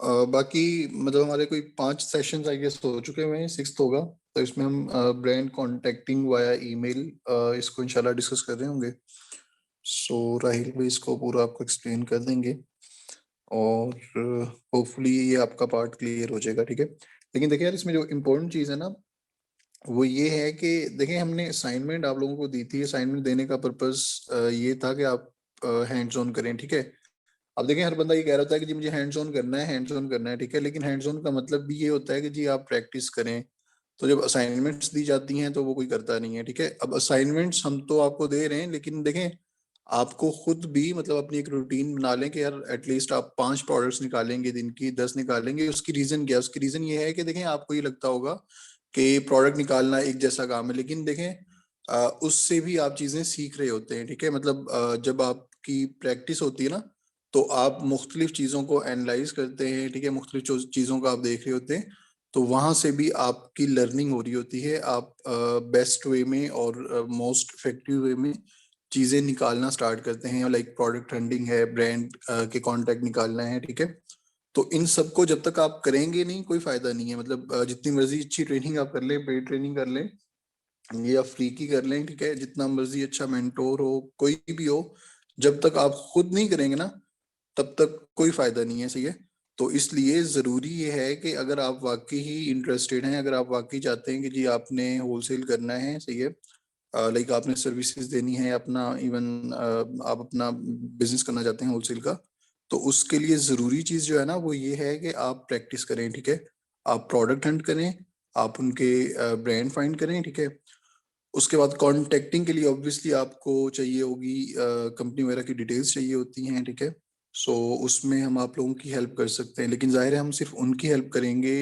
बाकी मतलब हमारे कोई 5 सेशंस आई गेस हो चुके हुए हैं, 6th होगा। तो इसमें हम ब्रांड कॉन्टेक्टिंग वाया ईमेल इसको इंशाल्लाह डिस्कस कर रहे होंगे। सो राहिल भाई इसको पूरा आपको एक्सप्लेन कर देंगे और होपफुली ये आपका पार्ट क्लियर हो जाएगा, ठीक है। लेकिन देखिए यार, इसमें जो इम्पोर्टेंट चीज़ है ना वो ये है कि देखिए हमने असाइनमेंट आप लोगों को दी थी। असाइनमेंट देने का पर्पस ये था कि आप हैंड्स ऑन करें, ठीक है। अब देखें हर बंदा ये कह रहा होता है कि जी मुझे हैंड्स ऑन करना है, हैंड्स ऑन करना है, ठीक है। लेकिन हैंड्स ऑन का मतलब भी ये होता है कि जी आप प्रैक्टिस करें। तो जब असाइनमेंट्स दी जाती हैं तो वो कोई करता नहीं है, ठीक है। अब असाइनमेंट्स हम तो आपको दे रहे हैं, लेकिन देखें आपको खुद भी मतलब अपनी एक रूटीन बना लें कि यार एटलीस्ट आप 5 प्रोडक्ट्स निकालेंगे, दिन की 10 निकालेंगे। उसकी रीजन क्या है? उसकी रीजन ये है कि देखें आपको ये लगता होगा कि प्रोडक्ट निकालना एक जैसा काम है, लेकिन देखें उससे भी आप चीजें सीख रहे होते हैं, ठीक है। मतलब जब आपकी प्रैक्टिस होती है ना तो आप मुख्तलिफ चीज़ों को एनालाइज करते हैं, ठीक है। मुख्तलिफ चीज़ों को आप देख रहे होते हैं, तो वहां से भी आपकी लर्निंग हो रही होती है। आप बेस्ट वे में और मोस्ट इफेक्टिव वे में चीज़ें निकालना स्टार्ट करते हैं। लाइक प्रोडक्ट हंटिंग है, ब्रांड के कॉन्टैक्ट निकालना है, ठीक है। तो इन सबको जब तक आप करेंगे नहीं कोई फायदा नहीं है। मतलब जितनी मर्जी अच्छी ट्रेनिंग आप कर लें, पेड ट्रेनिंग कर लें या फ्री की कर लें, ठीक है। जितना मर्जी अच्छा मेंटोर हो, कोई भी हो, जब तक आप खुद नहीं करेंगे ना तब तक कोई फायदा नहीं है, सही है। तो इसलिए जरूरी ये है कि अगर आप वाकई ही इंटरेस्टेड हैं, अगर आप वाकई चाहते हैं कि जी आपने होलसेल करना है, सही है, लाइक आपने सर्विसेज देनी है अपना, इवन आप अपना बिजनेस करना चाहते हैं होलसेल का, तो उसके लिए जरूरी चीज जो है ना वो ये है कि आप प्रैक्टिस करें, ठीक है। आप प्रोडक्ट हंट करें, आप उनके ब्रांड फाइंड करें, ठीक है। उसके बाद कॉन्टेक्टिंग के लिए ऑब्वियसली आपको चाहिए होगी कंपनी वगैरह की डिटेल्स चाहिए होती हैं, ठीक है। सो उसमें हम आप लोगों की हेल्प कर सकते हैं, लेकिन जाहिर है हम सिर्फ उनकी हेल्प करेंगे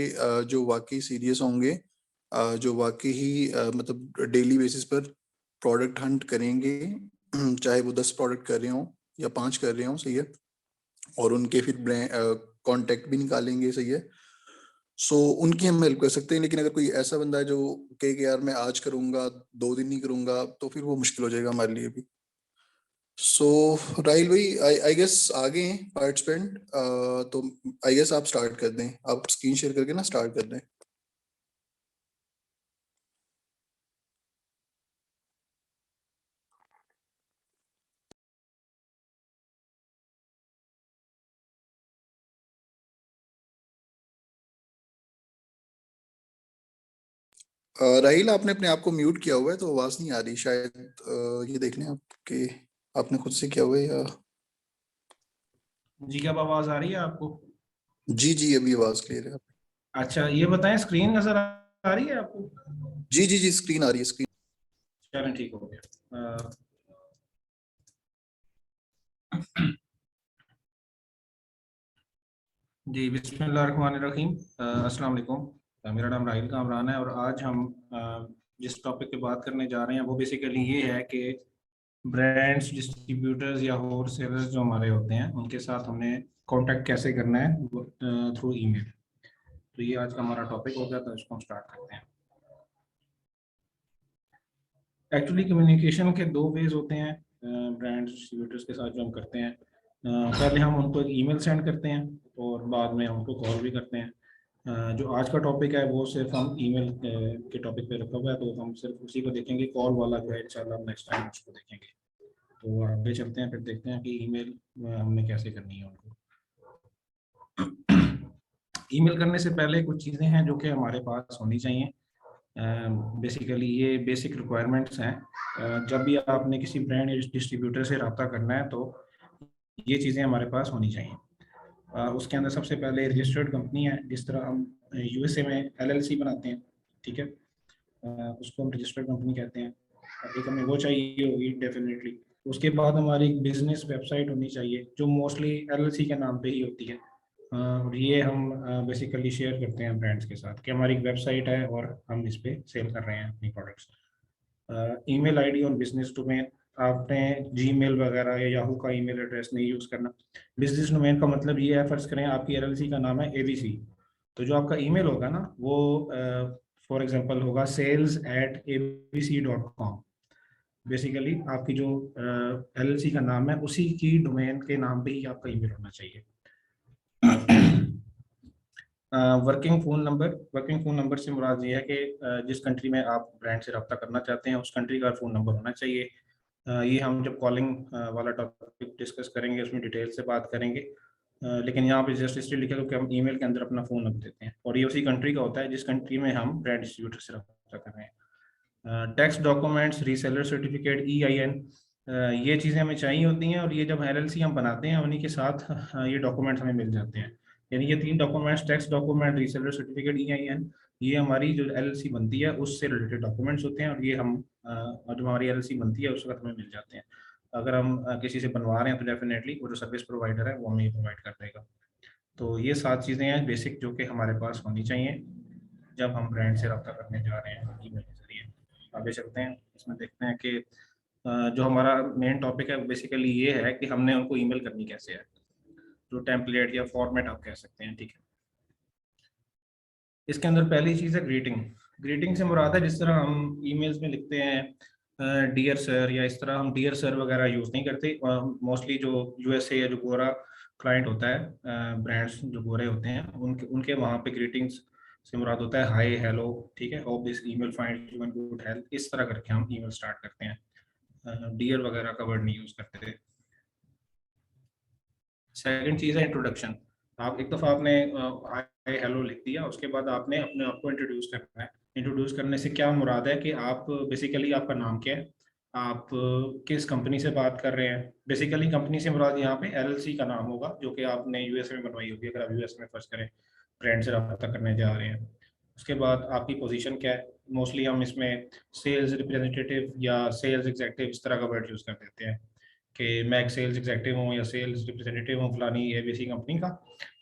जो वाकई सीरियस होंगे, जो वाकई ही मतलब डेली बेसिस पर प्रोडक्ट हंट करेंगे। चाहे वो 10 प्रोडक्ट कर रहे हों या 5 कर रहे हों, सही है। और उनके फिर कॉन्टेक्ट भी निकालेंगे, सही है। सो उनकी हम हेल्प कर सकते हैं। लेकिन अगर कोई ऐसा बंदा है जो कहे कि यार मैं आज करूंगा, 2 दिन नहीं करूंगा, तो फिर वो मुश्किल हो जाएगा हमारे लिए भी। सो राहिल भाई आई गेस आगे हैं पार्टिसिपेंट, तो आई गेस आप स्टार्ट कर दें, आप स्क्रीन शेयर करके ना स्टार्ट कर दें। राहिल आपने अपने आप को म्यूट किया हुआ है तो आवाज नहीं आ रही शायद। ये देख लें आपके, आपने खुद से किया हुआ है या? जी, क्या आवाज आ रही है आपको? जी जी अभी आवाज क्लियर है। अच्छा, ये बताएं, स्क्रीन नजर आ रही है आपको? जी जी जी स्क्रीन आ रही है, स्क्रीन। चलें, ठीक हो गया। जी, बिस्मिल्लाहिर्रहमानिर्रहीम। अस्सलाम वालेकुम। मेरा नाम राहिल कामरान है और आज हम जिस टॉपिक पे बात करने जा रहे हैं वो बेसिकली ये है कि ब्रांड्स, डिस्ट्रीब्यूटर्स या होलसेलर्स जो हमारे होते हैं उनके साथ हमने कांटेक्ट कैसे करना है थ्रू ईमेल। तो ये आज का हमारा टॉपिक होगा, तो इसको हम स्टार्ट करते हैं। एक्चुअली कम्युनिकेशन के दो वेज होते हैं ब्रांड्स डिस्ट्रीब्यूटर्स के साथ जो हम करते हैं। पहले हम उनको एक ईमेल सेंड करते हैं और बाद में हम उनको कॉल भी करते हैं। जो आज का टॉपिक है वो सिर्फ हम ईमेल के टॉपिक पे रखा हुआ है, तो हम सिर्फ उसी को देखेंगे। कॉल वाला जो है इंशाल्लाह नेक्स्ट टाइम उसको देखेंगे। तो आगे चलते हैं, फिर देखते हैं कि ईमेल हमने कैसे करनी है उनको। ईमेल करने से पहले कुछ चीज़ें हैं जो कि हमारे पास होनी चाहिए। बेसिकली ये बेसिक रिक्वायरमेंट्स हैं। जब भी आपने किसी ब्रांड या डिस्ट्रीब्यूटर से रब्ता करना है तो ये चीज़ें हमारे पास होनी चाहिए। उसके अंदर सबसे पहले रजिस्टर्ड कंपनी है। जिस तरह हम यूएसए में एलएलसी बनाते हैं, ठीक है, उसको हम रजिस्टर्ड कंपनी कहते हैं। एक हमें वो चाहिए होगी डेफिनेटली। उसके बाद हमारी एक बिजनेस वेबसाइट होनी चाहिए जो मोस्टली एलएलसी के नाम पे ही होती है। और ये हम बेसिकली शेयर करते हैं ब्रांड्स के साथ कि हमारी एक वेबसाइट है और हम इस पे सेल कर रहे हैं अपनी प्रोडक्ट्स। ईमेल आईडी और बिजनेस डोमेन, आपने जीमेल वगैरह या याहू का ईमेल एड्रेस नहीं यूज़ करना। बिजनेस डोमेन का मतलब ये है, फर्ज करें आपकी एलएलसी का नाम है एबीसी, तो जो आपका ईमेल होगा ना वो फॉर एग्जांपल होगा sales@abc.com। बेसिकली आपकी जो एलएलसी का नाम है उसी की डोमेन के नाम पे ही आपका ईमेल होना चाहिए। वर्किंग फ़ोन नंबर से मुराद ये है कि जिस कंट्री में आप ब्रांड से रब्ता करना चाहते हैं उस कंट्री का फ़ोन नंबर होना चाहिए। ये हम जब कॉलिंग वाला टॉपिक डिस्कस करेंगे उसमें डिटेल से बात करेंगे। लेकिन यहाँ पे जस्ट इसलिए लिखा है क्योंकि हम ईमेल के अंदर अपना फ़ोन नंबर देते हैं और ये उसी कंट्री का होता है जिस कंट्री में हम ब्रांड डिस्ट्रीब्यूटर से रब्ता कर रहे हैं। Tax documents, reseller certificate, EIN, ये चीज़ें हमें चाहिए होती हैं और ये जब LLC हम बनाते हैं उन्हीं के साथ ये डॉक्यूमेंट्स हमें मिल जाते हैं। यानी ये 3 documents, tax document, reseller certificate, EIN, ये हमारी जो LLC बनती है उससे रिलेटेड डॉक्यूमेंट्स होते हैं और ये हम जब हमारी LLC बनती है उस वक्त हमें मिल जाते हैं। अगर हम किसी से बनवा रहे हैं तो डेफिनेटली वो जो सर्विस प्रोवाइडर है वो हमें ये प्रोवाइड कर देगा। तो ये 7 चीज़ें हैं बेसिक जो कि हमारे पास होनी चाहिए जब हम ब्रांड से रब्ता करने जा रहे हैं ईमेल के ज़रिए। आगे चलते हैं, इसमें देखते हैं कि जो हमारा मेन टॉपिक है बेसिकली ये है कि हमने उनको ईमेल करनी कैसे है, जो टेम्पलेट या फॉर्मेट आप कह सकते हैं, ठीक है। इसके अंदर पहली चीज़ है ग्रीटिंग। ग्रीटिंग से मुराद है जिस तरह हम ईमेल्स में लिखते हैं डियर सर या इस तरह, हम डियर सर वगैरह यूज़ नहीं करते। मोस्टली जो USA या जो गोरा क्लाइंट होता है, ब्रांड्स जो गोरे होते हैं उनके उनके वहाँ पे ग्रीटिंग्स से मुराद होता है हाय हेलो, ठीक है, hope this email find you in good health, इस तरह करके हम ईमेल स्टार्ट करते हैं। डियर वगैरह का वर्ड नहीं यूज़ करते। सेकंड चीज़ है इंट्रोडक्शन। आप एक दफ़ा आपने हाय हेलो लिख दिया, उसके बाद आपने अपने आप को इंट्रोड्यूस करना है। इंट्रोड्यूस करने से क्या मुराद है कि आप बेसिकली आपका नाम क्या है, आप किस कंपनी से बात कर रहे हैं। बेसिकली कंपनी से मुराद यहाँ पे LLC का नाम होगा जो कि आपने US में बनवाई होगी अगर आप US में फर्स्ट करें ब्रांड से रब्ता करने जा रहे हैं। उसके बाद आपकी पोजीशन क्या है। मोस्टली हम इसमें सेल्स रिप्रेजेंटेटिव या सेल्स एग्जीक्यूटिव इस तरह का वर्ड यूज़ कर देते हैं कि मैं एक सेल्स एग्जीक्यूटिव हूँ या सेल्स रिप्रेजेंटेटिव हूँ फलानी ABC कंपनी का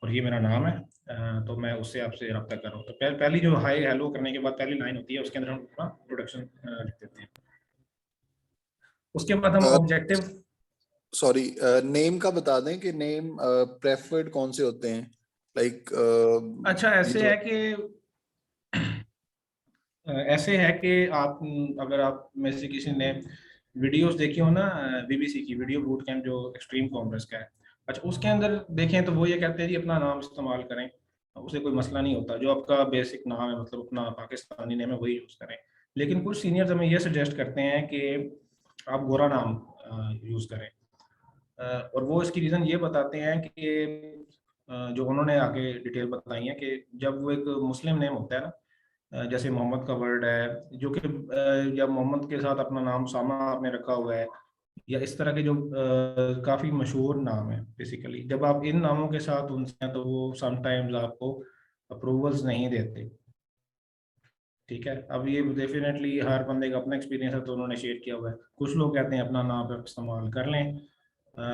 और ये मेरा नाम है, तो मैं उससे आपसे रब्ता कर रहा हूँ। तो पहली जो हाय हेलो करने के बाद पहली लाइन होती है उसके अंदर हम अपना प्रोडक्शन लिख देते हैं। उसके बाद हम ऑब्जेक्टिव, सॉरी, नेम का बता दें कि नेम प्रेफर्ड कौन से होते हैं, लाइक अच्छा ऐसे है कि ऐसे है कि आप अगर आप में से किसी ने वीडियोस देखी हो ना BBC की वीडियो बूट कैंप जो एक्सट्रीम कॉमर्स का है, अच्छा उसके अंदर देखें तो वो ये कहते हैं जी अपना नाम इस्तेमाल करें, उसे कोई मसला नहीं होता, जो आपका बेसिक नाम है मतलब अपना पाकिस्तानी नेम है वही यूज़ करें। लेकिन कुछ सीनियर्स हमें ये सजेस्ट करते हैं कि आप गोरा नाम यूज़ करें, और वो इसकी रीज़न ये बताते हैं कि जो उन्होंने आगे डिटेल बताई है कि जब वो एक मुस्लिम नेम होता है ना, जैसे मोहम्मद का वर्ड है जो कि या मोहम्मद के साथ अपना नाम सामा आपने रखा हुआ है या इस तरह के जो काफ़ी मशहूर नाम है, बेसिकली जब आप इन नामों के साथ उनसे हैं तो वो समटाइम्स आपको अप्रूवल्स नहीं देते, ठीक है। अब ये डेफिनेटली हर बंदे का अपना एक्सपीरियंस है तो उन्होंने शेयर किया हुआ है। कुछ लोग कहते हैं अपना नाम आप इस्तेमाल कर लें,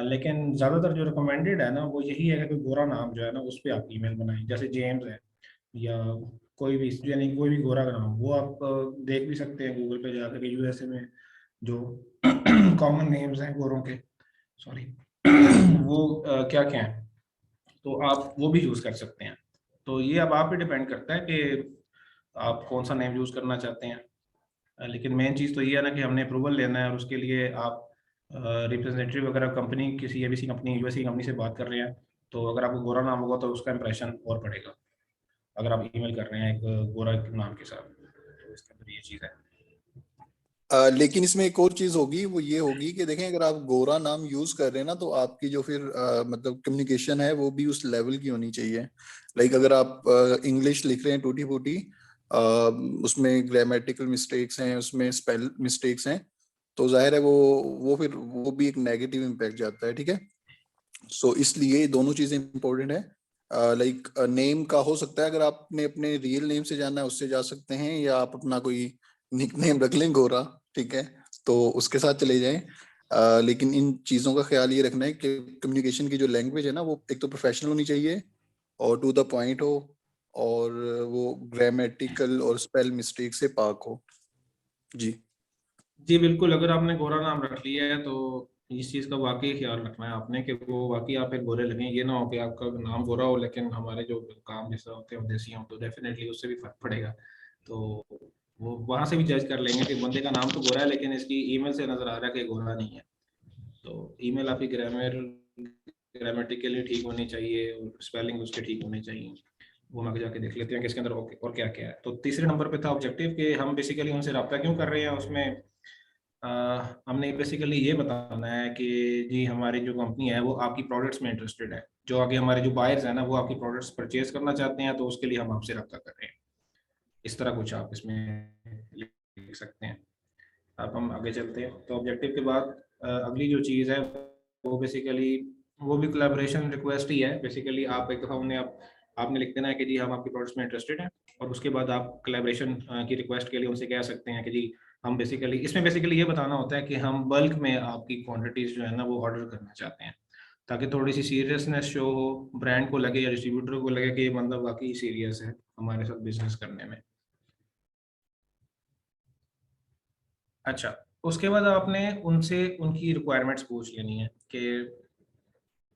लेकिन ज़्यादातर जो रिकमेंडेड है ना वो यही है कि गोरा नाम जो है ना उस पर आप ईमेल बनाएं, जैसे जेम्स है या कोई भी यानी कोई भी गोरा का नाम वो आप देख भी सकते हैं गूगल पे जाकर के USA में जो कॉमन नेम्स हैं गोरों के, सॉरी वो क्या क्या हैं, तो आप वो भी यूज़ कर सकते हैं। तो ये अब आप पे डिपेंड करता है कि आप कौन सा नेम यूज़ करना चाहते हैं। लेकिन मेन चीज़ तो ये है ना कि हमने अप्रूवल लेना है और उसके लिए आप रिप्रेजेंटेटिव अगर कंपनी किसी ABC कंपनी US की कंपनी से बात कर रहे हैं तो अगर आपको गोरा नाम होगा तो उसका इंप्रेशन और पड़ेगा अगर आप ईमेल कर रहे हैं एक गोरा नाम के साथ, तो इसके अंदर ये चीज़ है। लेकिन इसमें एक और चीज होगी, वो ये होगी कि देखें अगर आप गोरा नाम यूज कर रहे हैं ना तो आपकी जो फिर मतलब कम्युनिकेशन है वो भी उस लेवल की होनी चाहिए। लाइक अगर आप इंग्लिश लिख रहे हैं टूटी फूटी, उसमें ग्रामेटिकल मिस्टेक्स हैं, उसमें स्पेल मिस्टेक्स हैं, तो जाहिर है वो फिर वो भी एक नेगेटिव इम्पैक्ट जाता है, ठीक है। सो इसलिए दोनों चीजें इंपॉर्टेंट है। लाइक नेम का हो सकता है अगर आपने अपने रियल नेम से जाना है उससे जा सकते हैं, या आप अपना कोई निक नेम रख लें गोरा, ठीक है, तो उसके साथ चले जाएं। लेकिन इन चीजों का ख्याल ये रखना है कि कम्युनिकेशन की जो लैंग्वेज है ना वो एक तो प्रोफेशनल होनी चाहिए और टू द पॉइंट हो, और वो ग्रामेटिकल और स्पेल मिस्टेक से पाक हो। जी जी बिल्कुल, अगर आपने गोरा नाम रख लिया है तो इस चीज़ का वाकई ख्याल रखना है आपने कि वो वाकई आप एक गोरे लगें, ये ना हो कि आपका नाम गोरा हो लेकिन हमारे जो काम जैसा होते हैं देसी हों तो डेफिनेटली उससे भी फर्क पड़ेगा। तो वो वहाँ से भी जज कर लेंगे कि बंदे का नाम तो गोरा है लेकिन इसकी ईमेल से नज़र आ रहा है कि गोरा नहीं है। तो ईमेल आपकी ग्रामेटिकली ठीक होनी चाहिए और स्पेलिंग उसके ठीक होने चाहिए। वो हम आगे जाके देख लेते हैं कि इसके अंदर और क्या क्या है। तो तीसरे नंबर पे था ऑब्जेक्टिव, कि हम बेसिकली उनसे रब्ता क्यों कर रहे हैं। उसमें हमने बेसिकली ये बताना है कि जी हमारी जो कंपनी है वो आपकी प्रोडक्ट्स में इंटरेस्टेड है, जो आगे हमारे जो बायर्स हैं ना वो आपकी प्रोडक्ट्स परचेज करना चाहते हैं, तो उसके लिए हम आपसे रब्ता कर रहे हैं। इस तरह कुछ आप इसमें लिख सकते हैं। अब हम आगे चलते हैं। तो ऑब्जेक्टिव के बाद अगली जो चीज़ है वो बेसिकली वो भी कोलैबोरेशन रिक्वेस्ट ही है। बेसिकली आप एक दफ़ा उन्हें आपने लिख देना है कि जी हम आपकी प्रोडक्ट्स में इंटरेस्टेड हैं, और उसके बाद आप कोलैबोरेशन की रिक्वेस्ट के लिए उनसे कह सकते हैं कि जी हम बेसिकली इसमें बेसिकली ये बताना होता है कि हम बल्क में आपकी क्वांटिटीज़ जो है ना वो ऑर्डर करना चाहते हैं, ताकि थोड़ी सी सीरियसनेस शो हो, ब्रांड को लगे या डिस्ट्रीब्यूटर को लगे कि ये बंदा वाकई सीरियस है हमारे साथ बिजनेस करने में। अच्छा, उसके बाद आपने उनसे उनकी रिक्वायरमेंट्स पूछ लेनी है कि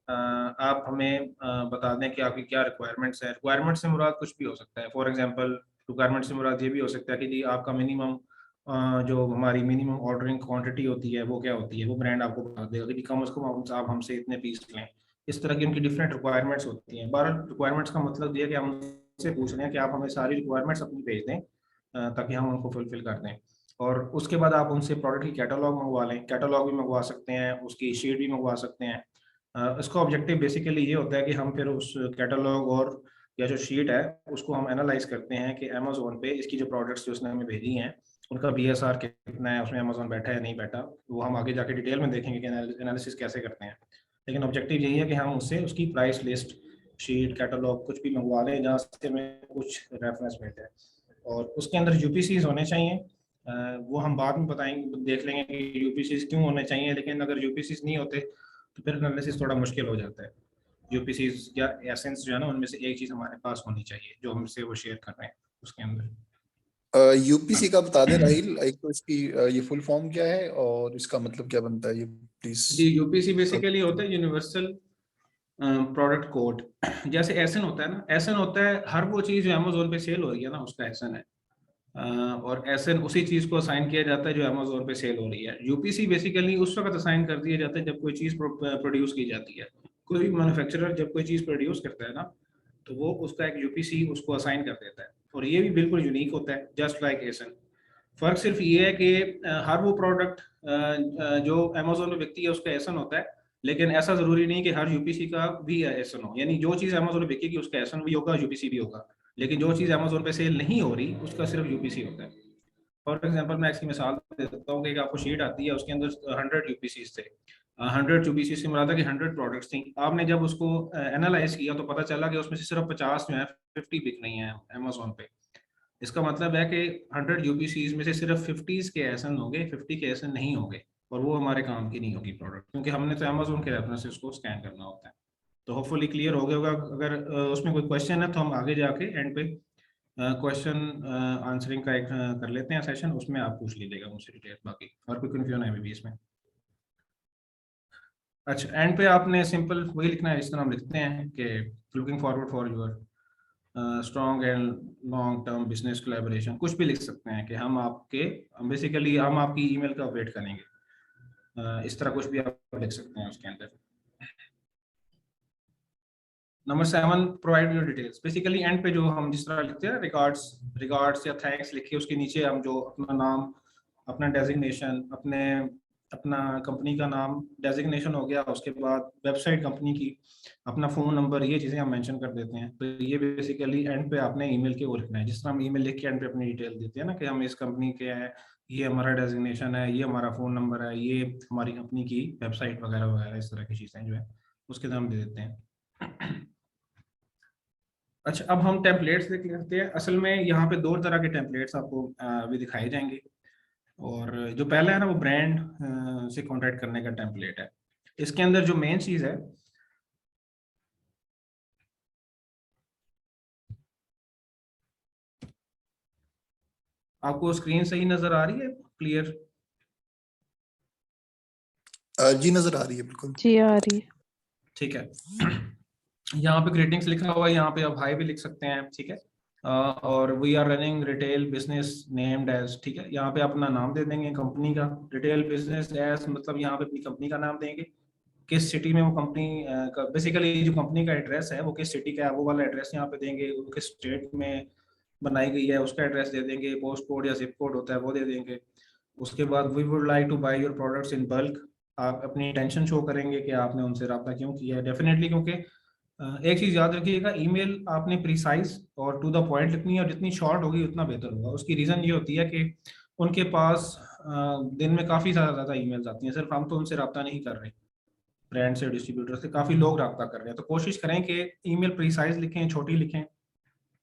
आप हमें बता दें कि आपकी क्या रिक्वायरमेंट्स है। रिक्वायरमेंट से मुराद कुछ भी हो सकता है। फॉर एग्जांपल रिक्वायरमेंट से मुराद ये भी हो सकता है कि जी आपका मिनिमम जो हमारी मिनिमम ऑर्डरिंग क्वांटिटी होती है वो क्या होती है, वो ब्रांड आपको बता देगा कि कम से कम आप हमसे इतने पीस लें। इस तरह की उनकी डिफरेंट रिक्वायरमेंट्स होती हैं। 12 रिक्वायरमेंट्स का मतलब ये है कि हम उनसे पूछ रहे हैं कि आप हमें सारी रिक्वायरमेंट्स अपनी भेज दें, ताकि हम उनको फुलफिल कर दें। और उसके बाद आप उनसे प्रोडक्ट की कैटलॉग मंगवा लें। कैटलॉग भी मंगवा सकते हैं, उसकी शीट भी मंगवा सकते हैं। इसका ऑब्जेक्टिव बेसिकली ये होता है कि हम फिर उस कैटलॉग और या जो शीट है उसको हम एनालाइज करते हैं कि अमेजोन पे इसकी जो प्रोडक्ट्स जो उसने हमें भेजी हैं उनका बीएसआर कितना है, उसमें अमेजोन बैठा है नहीं बैठा, वो हम आगे जाके डिटेल में देखेंगे कि एनालिसिस कैसे करते हैं। लेकिन ऑब्जेक्टिव यही है कि हम उससे उसकी प्राइस लिस्ट, शीट, कैटलॉग कुछ भी मंगवा लें जहाँ से हमें कुछ रेफरेंस मिलते हैं। और उसके अंदर यूपीसीज होने चाहिए। वो हम बाद में बताएंगे, देख लेंगे कि यूपीसीज क्यों होने चाहिए। लेकिन अगर यूपीसीज नहीं होते तो फिर एनालिसिस थोड़ा मुश्किल हो जाता है। यूपीसीज या एसेंस जो है ना उनमें से एक चीज़ हमारे पास होनी चाहिए जो हमसे वो शेयर कर रहे हैं उसके अंदर। यूपीसी का बता दें राहिल, एक तो इसकी ये फुल फॉर्म क्या है और इसका मतलब क्या बनता है, ये प्लीज। जी यूपीसी बेसिकली होता है यूनिवर्सल प्रोडक्ट कोड। जैसे एसन होता है ना, एसन होता है हर वो चीज़ जो अमेजोन पे सेल हो रही है ना उसका एसन है। और एसन उसी चीज़ को असाइन किया जाता है जो अमेजोन पे सेल हो रही है। यूपीसी बेसिकली उस वक्त असाइन कर दिया जाता है जब कोई चीज़ प्रोड्यूस की जाती है। कोई भी मैन्युफैक्चरर जब कोई चीज़ प्रोड्यूस करता है ना तो वो उसका एक यूपीसी उसको असाइन कर देता है, और ये भी बिल्कुल यूनिक होता है जस्ट लाइक एसन। फर्क सिर्फ ये है कि हर वो प्रोडक्ट जो अमेजोन में बिकती है उसका एसन होता है, लेकिन ऐसा जरूरी नहीं कि हर यूपीसी का भी एसन हो। यानी जो चीज़ अमेजोन में बिकेगी उसका एसन भी होगा, यूपीसी भी होगा। लेकिन जो चीज़ अमेजोन पे सेल नहीं हो रही उसका सिर्फ यूपीसी होता है। फॉर एग्जाम्पल मैं इसकी मिसाल दे देता हूँ कि आपको शीट आती है उसके अंदर 100 यूपीसी थे। 100 यूपीसी से मुराद है कि 100 प्रोडक्ट्स थी। आपने जब उसको एनालाइज किया तो पता चला कि उसमें से सिर्फ 50 जो है 50 बिक रही हैं अमेजोन पे। इसका मतलब है कि 100 यूपीसीज में से सिर्फ 50 के एसन होंगे, 50 के एसन नहीं होंगे, और वो हमारे काम की नहीं होगी प्रोडक्ट, क्योंकि हमने तो अमेजोन के रेफरेंस से उसको स्कैन करना होता है। तो होपफुली क्लियर हो गया होगा। अगर उसमें कोई क्वेश्चन है तो हम आगे जाके एंड पे क्वेश्चन आंसरिंग का एक कर लेते हैं सेशन, उसमें आप पूछ लीजिएगा मुझसे डिटेल बाकी, और कोई कन्फ्यूजन है भी इसमें। अच्छा, एंड पे आपने सिंपल वही लिखना है जिस तरह हम लिखते हैं कि looking forward for your strong and long term business collaboration. कुछ भी लिख सकते हैं कि बेसिकली हम आपकी ईमेल का वेट करेंगे। इस तरह कुछ भी आप लिख सकते हैं उसके अंदर। Number 7, provide your details. Basically and पे जो हम जिस तरह लिखते हैं रिगार्ड्स, या थैंक्स लिखिए, उसके नीचे हम जो अपना नाम, अपना डेजिग्नेशन, अपना कंपनी का नाम, डेजिग्नेशन हो गया, उसके बाद वेबसाइट कंपनी की, अपना फ़ोन नंबर, ये चीज़ें हम मेंशन कर देते हैं। तो ये बेसिकली एंड पे आपने ईमेल के वो लिखना है। जिस तरह हम ईमेल लिख के एंड पे अपनी डिटेल देते हैं ना कि हम इस कंपनी के हैं, ये हमारा डेजिग्नेशन है, ये हमारा फ़ोन नंबर है, ये हमारी कंपनी की वेबसाइट वगैरह वगैरह, इस तरह की चीज़ें जो है उसके नाम दे देते हैं। अच्छा, अब हम टेम्पलेट्स देख लेते हैं। असल में यहाँ पे 2 तरह के टेम्पलेट्स आपको भी दिखाए जाएंगे। और जो पहला है ना वो ब्रांड से कॉन्टैक्ट करने का टेम्पलेट है। इसके अंदर जो मेन चीज़ है, आपको स्क्रीन सही नजर आ रही है, क्लियर? जी नजर आ रही है बिल्कुल। जी आ रही है। ठीक है। यहाँ पे ग्रीटिंग्स लिखा हुआ है, यहाँ पे आप हाई भी लिख सकते हैं, ठीक है। और we are running retail business named as, ठीक है। यहाँ पे अपना नाम दे देंगे कंपनी का, रिटेल बिजनेस एज मतलब यहाँ पे अपनी कंपनी का नाम देंगे किस सिटी में वो कंपनी बेसिकली जो कंपनी का एड्रेस है वो किस सिटी का है वो वाला एड्रेस यहाँ पे देंगे, वो किस स्टेट में बनाई गई है उसका एड्रेस दे देंगे, पोस्ट कोड या जिप कोड होता है वो दे देंगे। उसके बाद we would like to buy your products in bulk, आप अपनी इंटेंशन शो करेंगे कि आपने उनसे रब्ता क्यों किया है। डेफिनेटली, क्योंकि एक चीज याद रखिएगा, ईमेल आपने प्रिसाइज और टू द पॉइंट लिखनी है, और जितनी शॉर्ट होगी उतना बेहतर होगा। उसकी रीजन ये होती है कि उनके पास दिन में काफी ज्यादा ईमेल्स आती हैं, सिर्फ हम तो उनसे रब्ता नहीं कर रहे, ब्रांड से डिस्ट्रीब्यूटर से काफी लोग रब्ता कर रहे हैं। तो कोशिश करें कि ईमेल प्रिसाइज लिखें, छोटी लिखें,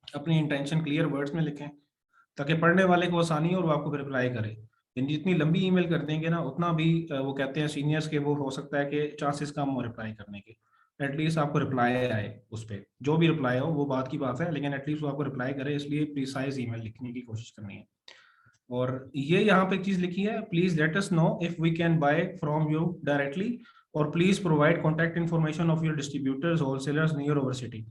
अपनी इंटेंशन क्लियर वर्ड्स में लिखें, ताकि पढ़ने वाले को आसानी हो और वो आपको रिप्लाई करे। यानी जितनी लंबी ईमेल कर देंगे ना उतना भी वो कहते हैं सीनियर्स के, वो हो सकता है कि चांसेस कम हो रिप्लाई करने के। एटलीस्ट आपको रिप्लाई आए उस पर, जो भी रिप्लाई हो वो बात की बात है, लेकिन एटलीस्ट वो आपको रिप्लाई करे, इसलिए प्रिसाइज ईमेल लिखने की कोशिश करनी है। और ये यहाँ पे एक चीज लिखी है, please let us know if we can buy from you directly, और please provide contact information of your distributors wholesalers near our city.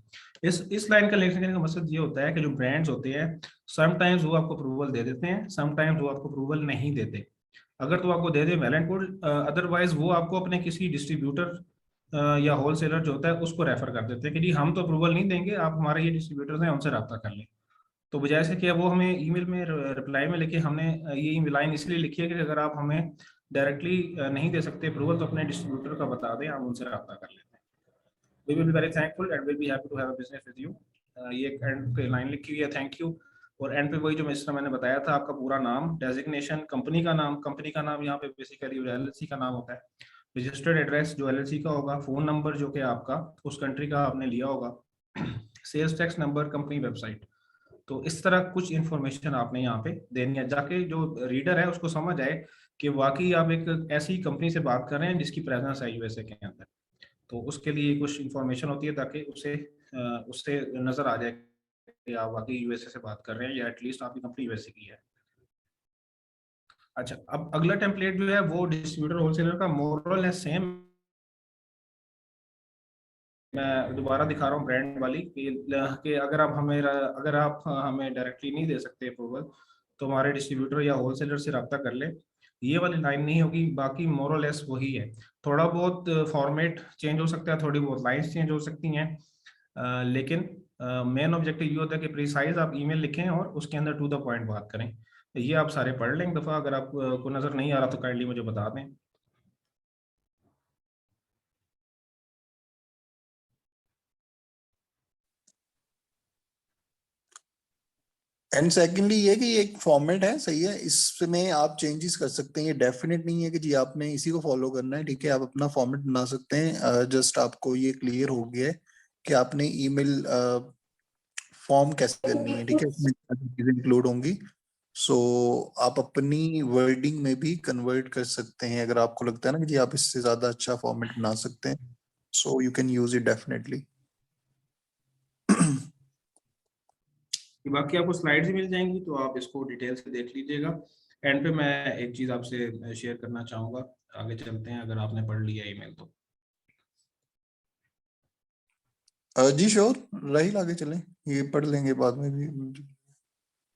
इस लाइन का लिखने का मकसद ये होता है कि जो ब्रांड्स होते हैं समटाइम्स वो आपको अप्रूवल दे देते हैं, समटाइम्स वो आपको अप्रूवल नहीं देते। अगर तो आपको दे दे वेल एंड गुड, अदरवाइज वो आपको अपने किसी डिस्ट्रीब्यूटर या होलसेलर जो होता है उसको रेफर कर देते हैं कि जी हम तो अप्रूवल नहीं देंगे, आप हमारे ये डिस्ट्रीब्यूटर्स हैं उनसे रब्ता कर लें। तो बजाय से कि वो हमें ईमेल में रिप्लाई में लिखे, हमने ये लाइन इसलिए लिखी है कि अगर आप हमें डायरेक्टली नहीं दे सकते अप्रूवल तो अपने डिस्ट्रीब्यूटर का बता दें, हम उनसे रब्ता कर लेते हैं। We will be very thankful and will be happy to have a business with you. ये एंड पे लाइन लिखी हुई है, थैंक यू। और एंड पे वही जो मिस्टर मैंने बताया था, आपका पूरा नाम, डेजिग्नेशन, कंपनी का नाम यहाँ पे बेसिकली एलएलसी का नाम होता है, रजिस्टर्ड एड्रेस जो एलएलसी का होगा, फोन नंबर जो कि आपका उस कंट्री का आपने लिया होगा, sales tax number, company website. तो इस तरह कुछ इन्फॉर्मेशन आपने यहाँ पे देनी है, जाके जो रीडर है उसको समझ आए कि वाकई आप एक ऐसी कंपनी से बात कर रहे हैं जिसकी प्रेजेंस है यूएसए के अंदर। तो उसके लिए कुछ इन्फॉर्मेशन होती है ताकि उससे नजर आ जाए कि आप वाकई यूएसए से बात कर रहे हैं या एटलीस्ट आपकी कंपनी यूएसए की है। अच्छा, अब अगला टेम्पलेट जो है वो डिस्ट्रीब्यूटर होलसेलर का मोरल है सेम। मैं दोबारा दिखा रहा हूँ ब्रांड वाली कि अगर आप हमें डायरेक्टली नहीं दे सकते अप्रूवल तो हमारे डिस्ट्रीब्यूटर या होलसेलर से रब्ता कर ले। ये वाली लाइन नहीं होगी, बाकी मोरलेस वही है। थोड़ा बहुत फॉर्मेट चेंज हो सकता है, थोड़ी बहुत लाइंस चेंज हो सकती हैं, लेकिन मेन ऑब्जेक्टिव ये होता है कि प्रिसाइज आप ईमेल लिखें और उसके अंदर टू द पॉइंट बात करें। ये आप सारे पढ़ लें एक दफ़ा, अगर आपको नज़र नहीं आ रहा तो काइंडली मुझे बता दें। एंड सेकेंडली ये कि ये एक फॉर्मेट है, सही है, इसमें आप चेंजेस कर सकते हैं। ये डेफिनेट नहीं है कि जी आपने इसी को फॉलो करना है, ठीक है, आप अपना फॉर्मेट बना सकते हैं। जस्ट आपको ये क्लियर हो गया है कि आपने ईमेल फॉर्म कैसे करनी है, ठीक है, इसमें चीजें इंक्लूड होंगी। सो आप अपनी वर्डिंग में भी कन्वर्ट कर सकते हैं अगर आपको लगता है ना कि जी आप इससे ज्यादा अच्छा फॉर्मेट बना सकते हैं, so you can use it definitely. कि बाकी आपको स्लाइड्स मिल जाएंगी तो आप इसको डिटेल से देख लीजिएगा। एंड पे मैं एक चीज आपसे शेयर करना चाहूंगा, आगे चलते हैं अगर आपने पढ़ लिया ईमेल तो। जी श्योर, राहिल आगे चलें, ये पढ़ लेंगे बाद में भी।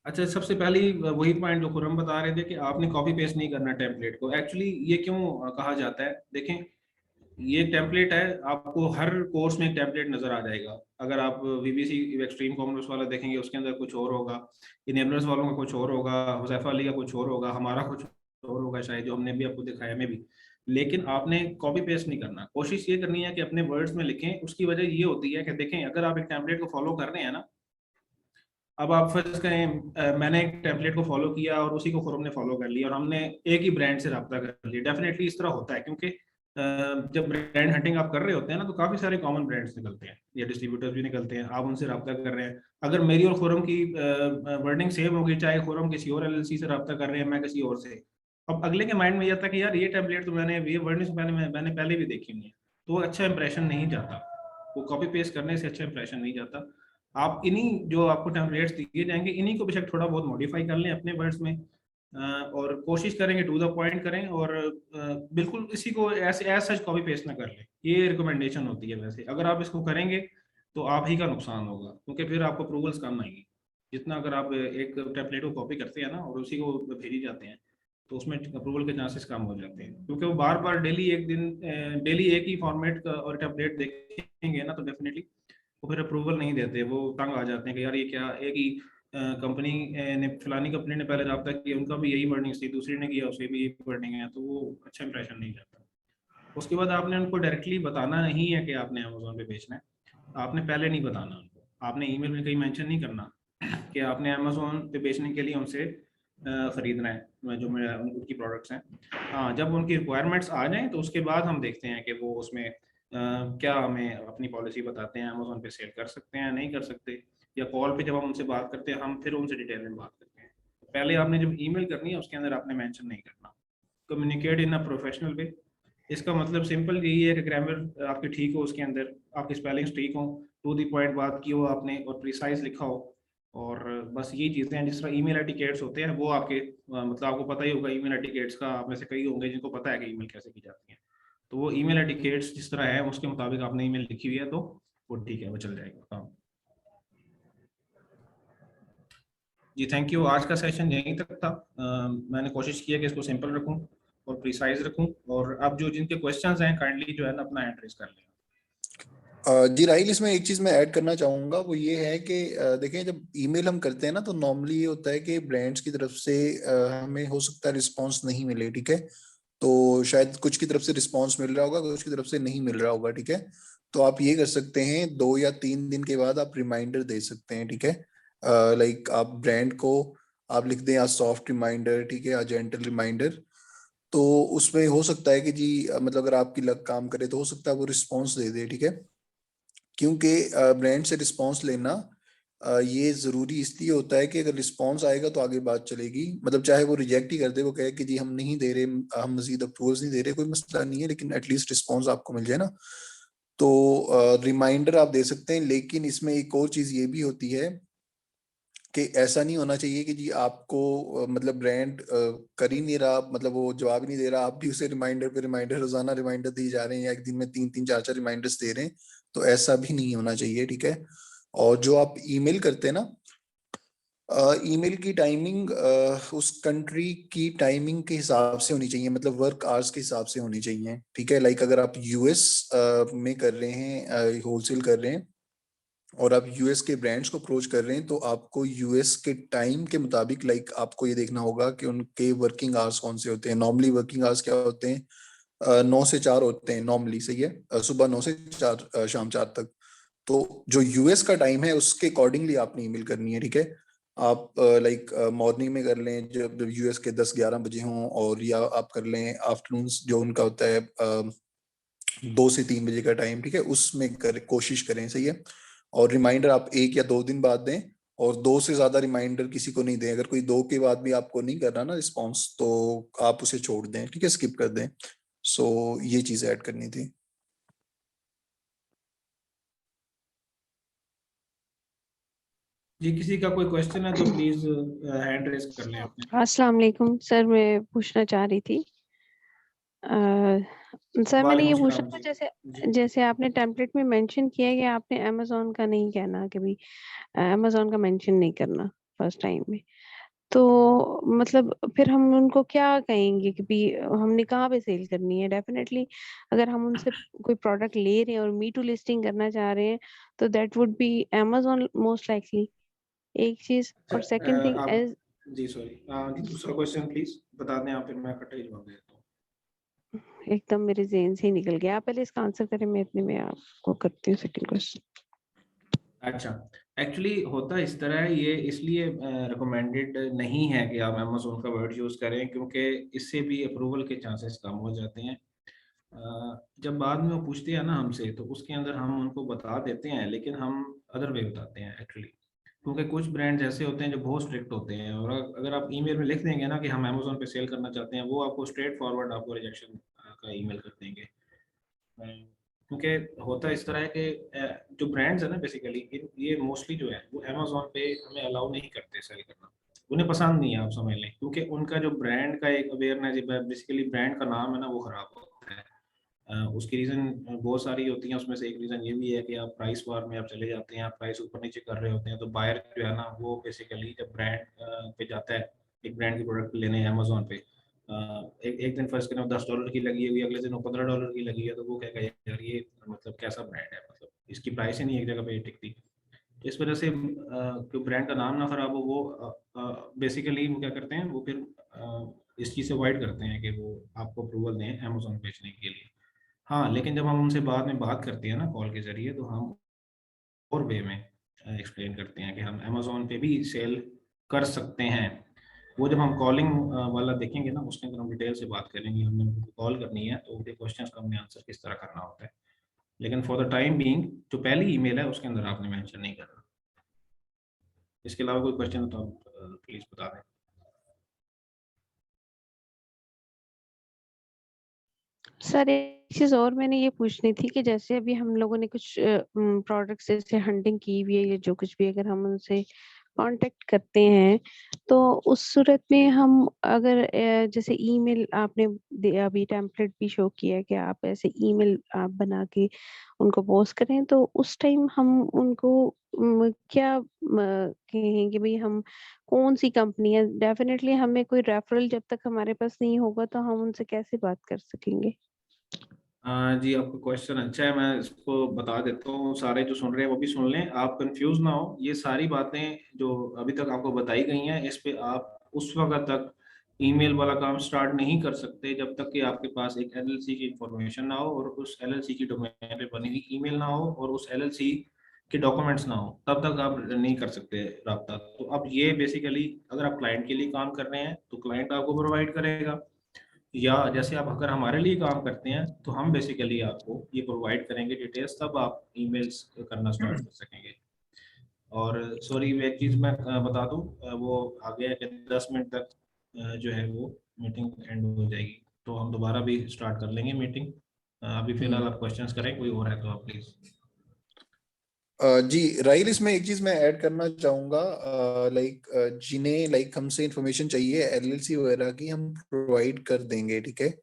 अच्छा, सबसे पहले वही पॉइंट जो खुरम बता रहे थे कि आपने कॉपी पेस्ट नहीं करना टेम्पलेट को। एक्चुअली ये क्यों कहा जाता है, देखें ये टेम्पलेट है, आपको हर कोर्स में एक टेम्पलेट नजर आ जाएगा। अगर आप वीबीसी एक्सट्रीम कॉमर्स वाला देखेंगे उसके अंदर कुछ और होगा, इनेबलर्स वालों का कुछ और होगा, हुज़ैफा अली का कुछ और होगा, हमारा कुछ और होगा शायद, जो हमने भी आपको दिखाया में भी। लेकिन आपने कॉपी पेस्ट नहीं करना, कोशिश ये करनी है कि अपने वर्ड्स में लिखें। उसकी वजह ये होती है कि देखें अगर आप एक टेम्पलेट को फॉलो कर रहे हैं ना, अब आप फर्ज करें मैंने एक टेम्पलेट को फॉलो किया और उसी को खुरम ने फॉलो कर लिया और हमने एक ही ब्रांड से रब्ता कर लिया। डेफिनेटली इस तरह होता है, क्योंकि जब ब्रांड हंटिंग आप कर रहे होते हैं ना तो काफी सारे कॉमन ब्रांड्स निकलते हैं या डिस्ट्रीब्यूटर्स भी निकलते हैं, आप उनसे रब्ता कर रहे हैं। अगर मेरी और खुरम की वर्डिंग सेम होगी, चाहे खुरम किसी और एलएलसी से रब्ता कर रहे हैं, मैं किसी और से, अब अगले के माइंड में यह था कि यार ये टेम्पलेट तो ये वर्डिंग से मैंने पहले भी देखी हुई है, तो अच्छा इंप्रेशन नहीं जाता, वो कॉपी पेस्ट करने से अच्छा इंप्रेशन नहीं जाता। आप इन्हीं जो आपको टेम्पलेट्स दिए जाएंगे इन्हीं को बेशक थोड़ा बहुत मॉडिफाई कर लें अपने वर्ड्स में, और कोशिश करेंगे टू द पॉइंट करें, और बिल्कुल इसी को ऐसे एज सच कॉपी पेस्ट ना कर लें। ये रिकमेंडेशन होती है। वैसे अगर आप इसको करेंगे तो आप ही का नुकसान होगा, क्योंकि फिर आपको अप्रूवल्स कम आएंगी। जितना अगर आप एक टेम्पलेट को कॉपी करते हैं ना और उसी को भेजी जाते हैं, तो उसमें अप्रूवल के चांसेस कम हो जाते हैं, क्योंकि वो बार बार डेली एक ही फॉर्मेट का और अपडेट देखेंगे ना, तो डेफिनेटली वो फिर अप्रूवल नहीं देते, वो तंग आ जाते हैं कि यार ये क्या, एक ही कंपनी ने, फलानी कंपनी ने पहले रब्ता किया, उनका भी यही वर्डिंग थी, दूसरी ने किया उसकी भी यही वर्डिंग है, तो वो अच्छा इंप्रेशन नहीं जाता। उसके बाद आपने उनको डायरेक्टली बताना नहीं है कि आपने अमेजोन पे बेचना है, आपने पहले नहीं बताना उनको, आपने ईमेल में कहीं मेंशन नहीं करना कि आपने अमेजोन पे बेचने के लिए उनसे खरीदना है जो मेरा उनकी प्रोडक्ट्स हैं। हाँ, जब उनकी रिक्वायरमेंट्स आ जाएं तो उसके बाद हम देखते हैं कि वो उसमें क्या हमें अपनी पॉलिसी बताते हैं, अमेजोन पे सेल कर सकते हैं नहीं कर सकते, या कॉल पे जब हम उनसे बात करते हैं हम फिर उनसे डिटेल में बात करते हैं। पहले आपने जब ईमेल करनी है उसके अंदर आपने मेंशन नहीं करना, communicate in a professional way. इसका मतलब सिंपल यही है कि ग्रामर आपकी ठीक हो, उसके अंदर आपकी स्पेलिंग्स ठीक हो, टू द पॉइंट बात की हो आपने और प्रिसाइज लिखा हो, और बस ये चीज़ें हैं। जिस तरह ईमेल एटिकेट्स होते हैं वो आपके मतलब आपको पता ही होगा ईमेल एटिकेट्स का, आप में से कई होंगे जिनको पता है कि ईमेल कैसे की जाती है, तो वो ईमेल एटिकेट्स जिस तरह है उसके मुताबिक आपने ईमेल लिखी हुई है तो वो ठीक है, वो चल जाएगा काम। जी थैंक यू, आज का सेशन यहीं तक था। मैंने कोशिश की है कि इसको सिंपल रखूं और प्रिसाइज रखूं, और अब जो जिनके क्वेश्चंस हैं काइंडली जो है ना अपना हैंड रेज कर लें। जी राहिल, इसमें एक चीज मैं ऐड करना चाहूंगा, वो ये है कि देखें, जब ईमेल हम करते हैं ना तो नॉर्मली ये होता है कि ब्रांड्स की तरफ से हमें हो सकता है रिस्पांस नहीं मिले, ठीक है। तो शायद कुछ की तरफ से रिस्पांस मिल रहा होगा, कुछ की तरफ से नहीं मिल रहा होगा, ठीक है। तो आप ये कर सकते हैं, 2 या 3 दिन के बाद आप रिमाइंडर दे सकते हैं, ठीक है। लाइक आप ब्रांड को आप लिख दें आज सॉफ्ट रिमाइंडर, ठीक है, आज जेंटल रिमाइंडर। तो उसमें हो सकता है कि जी मतलब अगर आपकी लक काम करे तो हो सकता है वो रिस्पॉन्स दे दे, ठीक है। क्योंकि ब्रांड से रिस्पांस लेना ये जरूरी इसलिए होता है कि अगर रिस्पांस आएगा तो आगे बात चलेगी, मतलब चाहे वो रिजेक्ट ही कर दे, वो कहे कि जी हम नहीं दे रहे, हम मजीद अप्रूवल्स नहीं दे रहे, कोई मसला नहीं है, लेकिन एटलीस्ट रिस्पांस आपको मिल जाए ना। तो रिमाइंडर आप दे सकते हैं, लेकिन इसमें एक और चीज ये भी होती है कि ऐसा नहीं होना चाहिए कि जी आपको मतलब ब्रांड कर ही नहीं रहा, मतलब वो जवाब ही नहीं दे रहा, आप भी उसे रिमाइंडर पे रिमाइंडर, रोजाना रिमाइंडर दिए जा रहे हैं, या एक दिन में 3-3 4-4 रिमाइंडर्स दे रहे हैं। तो ऐसा भी नहीं होना चाहिए, ठीक है। और जो आप ईमेल करते हैं ना, ईमेल की टाइमिंग उस कंट्री की टाइमिंग के हिसाब से होनी चाहिए, मतलब वर्क आवर्स के हिसाब से होनी चाहिए, ठीक है। लाइक अगर आप यूएस में कर रहे हैं, होलसेल कर रहे हैं, और आप यूएस के ब्रांड्स को अप्रोच कर रहे हैं, तो आपको यूएस के टाइम के मुताबिक लाइक आपको ये देखना होगा कि उनके वर्किंग आवर्स कौन से होते हैं। नॉर्मली वर्किंग आवर्स क्या होते हैं, 9 से 4 होते हैं नॉर्मली, सही है, सुबह 9 से 4, शाम 4 तक। तो जो यूएस का टाइम है उसके अकॉर्डिंगली आपने ईमेल करनी है, ठीक है। आप लाइक मॉर्निंग में कर लें जब यूएस के 10-11 बजे हों, और या आप कर लें आफ्टरनून जो उनका होता है 2 से 3 बजे का टाइम, ठीक है, उसमें कोशिश करें, सही है। और रिमाइंडर आप 1 या 2 दिन बाद दें, और 2 से ज्यादा रिमाइंडर किसी को नहीं दें। अगर कोई 2 के बाद भी आपको नहीं कर रहा ना रिस्पॉन्स, तो आप उसे छोड़ दें, ठीक है, स्किप कर दें। सो ये चीज ऐड करनी थी। जी किसी का कोई क्वेश्चन है तो प्लीज हैंड रेज कर लें आपने। अस्सलाम वालेकुम सर, मैं पूछना चाह रही थी सर, मैंने वालेकुम ये पूछा सलाम था, जी। जैसे जी जैसे आपने टेम्पलेट में मेंशन किया है कि आपने अमेजोन का नहीं कहना, कि भी अमेजोन का मेंशन नहीं करना फर्स्ट टाइम में, तो मतलब फिर हम उनको क्या कहेंगे कि भी हमने कहाँ पे सेल करनी है? डेफिनेटली अगर हम उनसे कोई प्रोडक्ट ले रहे हैं और मी टू लिस्टिंग करना चाह रहे हैं, तो that would be Amazon most likely, एक चीज। अच्छा, और सेकंड थिंग आप एज, जी सॉरी जी दूसरा क्वेश्चन प्लीज बता दें आप, फिर मैं इकट्ठा ही जवाब दे देता हूँ। एकदम मेरे जेहन से ही निकल गया, आप पहले इसका आंसर करें, मैं इतने में आपको करती हूँ सेकंड क्वेश्चन। अच्छा, एक्चुअली होता इस तरह है, ये इसलिए रिकमेंडेड नहीं है कि आप अमेजोन का वर्ड यूज़ करें, क्योंकि इससे भी अप्रूवल के चांसेस कम हो जाते हैं। जब बाद में वो पूछते हैं ना हमसे, तो उसके अंदर हम उनको बता देते हैं, लेकिन हम अदर वे बताते हैं एक्चुअली, क्योंकि कुछ ब्रांड्स ऐसे होते हैं जो बहुत स्ट्रिक्ट होते हैं, और अगर आप ईमेल में लिख देंगे ना कि हम अमेजोन पे सेल करना चाहते हैं, वो आपको स्ट्रेट फॉरवर्ड आपको रिजेक्शन का ईमेल कर देंगे। क्योंकि होता इस तरह है कि जो ब्रांड्स है ना बेसिकली ये मोस्टली जो है वो अमेजोन पे हमें अलाउ नहीं करते सेल करना, उन्हें पसंद नहीं है, आप समझ लें, क्योंकि उनका जो ब्रांड का एक अवेयरनेस, बेसिकली ब्रांड का नाम है ना वो खराब होता है। उसकी रीज़न बहुत सारी होती हैं, उसमें से एक रीज़न ये भी है कि आप प्राइस वार में आप चले जाते हैं, आप प्राइस ऊपर नीचे कर रहे होते हैं, तो बायर जो है ना वो बेसिकली जब ब्रांड पे जाता है एक ब्रांड की प्रोडक्ट लेने अमेजोन पे, एक दिन फर्स्ट करें $10 की लगी हुई, अगले दिन वो $15 की लगी है, तो वो कहेगा यार ये मतलब कैसा ब्रांड है, मतलब इसकी प्राइस ही नहीं एक जगह पे टिकती। तो इस वजह से जो ब्रांड का नाम ना खराब हो, वो बेसिकली वो क्या करते हैं, वो फिर इस चीज़ से अवॉइड करते हैं कि वो आपको अप्रूवल दें अमेजोन बेचने के लिए। हाँ, लेकिन जब हम उनसे बाद में बात करते हैं ना कॉल के ज़रिए, तो हम और वे में एक्सप्लेन करते हैं कि हम अमेजोन पे भी सेल कर सकते हैं। वो जब हम कॉलिंग वाला देखेंगे ना, उसके अंदर हम डिटेल से बात करेंगे, हमने उनको कॉल करनी है तो उनके क्वेश्चंस का हमने आंसर किस तरह करना होता है। लेकिन फॉर द टाइम बीइंग जो पहली ईमेल है उसके अंदर आपने मेंशन नहीं करना। इसके अलावा कोई क्वेश्चन हो तो आप प्लीज बता दें। सर एक चीज और मैंने ये पूछनी थी कि जैसे अभी हम लोगों ने कुछ प्रोडक्ट्स जैसे हंटिंग की हुई है या जो कुछ भी, अगर हम उनसे कांटेक्ट करते हैं तो उस सूरत में हम अगर जैसे ईमेल आपने अभी टेम्पलेट भी शो किया है कि आप ऐसे ईमेल आप बना के उनको पोस्ट करें, तो उस टाइम हम उनको क्या कहें कि भाई हम कौन सी कंपनी है, डेफिनेटली हमें कोई रेफरल जब तक हमारे पास नहीं होगा तो हम उनसे कैसे बात कर सकेंगे। जी, आपका क्वेश्चन अच्छा है, मैं इसको बता देता हूँ, सारे जो सुन रहे हैं वो भी सुन लें, आप कंफ्यूज ना हो। ये सारी बातें जो अभी तक आपको बताई गई हैं, इस पे आप उस वक्त तक ईमेल वाला काम स्टार्ट नहीं कर सकते जब तक कि आपके पास एक एलएलसी की इंफॉर्मेशन ना हो और उस एलएलसी की डोमेन पे बनी हुई ईमेल ना हो और उस एलएलसी के डॉक्यूमेंट्स ना हो, तब तक आप नहीं कर सकते रब्ता। तो अब ये बेसिकली अगर आप क्लाइंट के लिए काम कर रहे हैं तो क्लाइंट आपको प्रोवाइड करेगा, या जैसे आप अगर हमारे लिए काम करते हैं तो हम बेसिकली आपको ये प्रोवाइड करेंगे डिटेल्स, तब आप ईमेल्स करना स्टार्ट कर सकेंगे। और सॉरी, एक चीज़ मैं बता दूं, वो आ गया है कि 10 मिनट तक जो है वो मीटिंग एंड हो जाएगी, तो हम दोबारा भी स्टार्ट कर लेंगे मीटिंग। अभी फिलहाल आप क्वेश्चंस करें, कोई और है तो आप प्लीज। जी राहिल, इसमें एक चीज मैं ऐड करना चाहूंगा। लाइक जिन्हें लाइक हमसे इंफॉर्मेशन चाहिए एलएलसी वगैरह की, हम प्रोवाइड कर देंगे, ठीक है।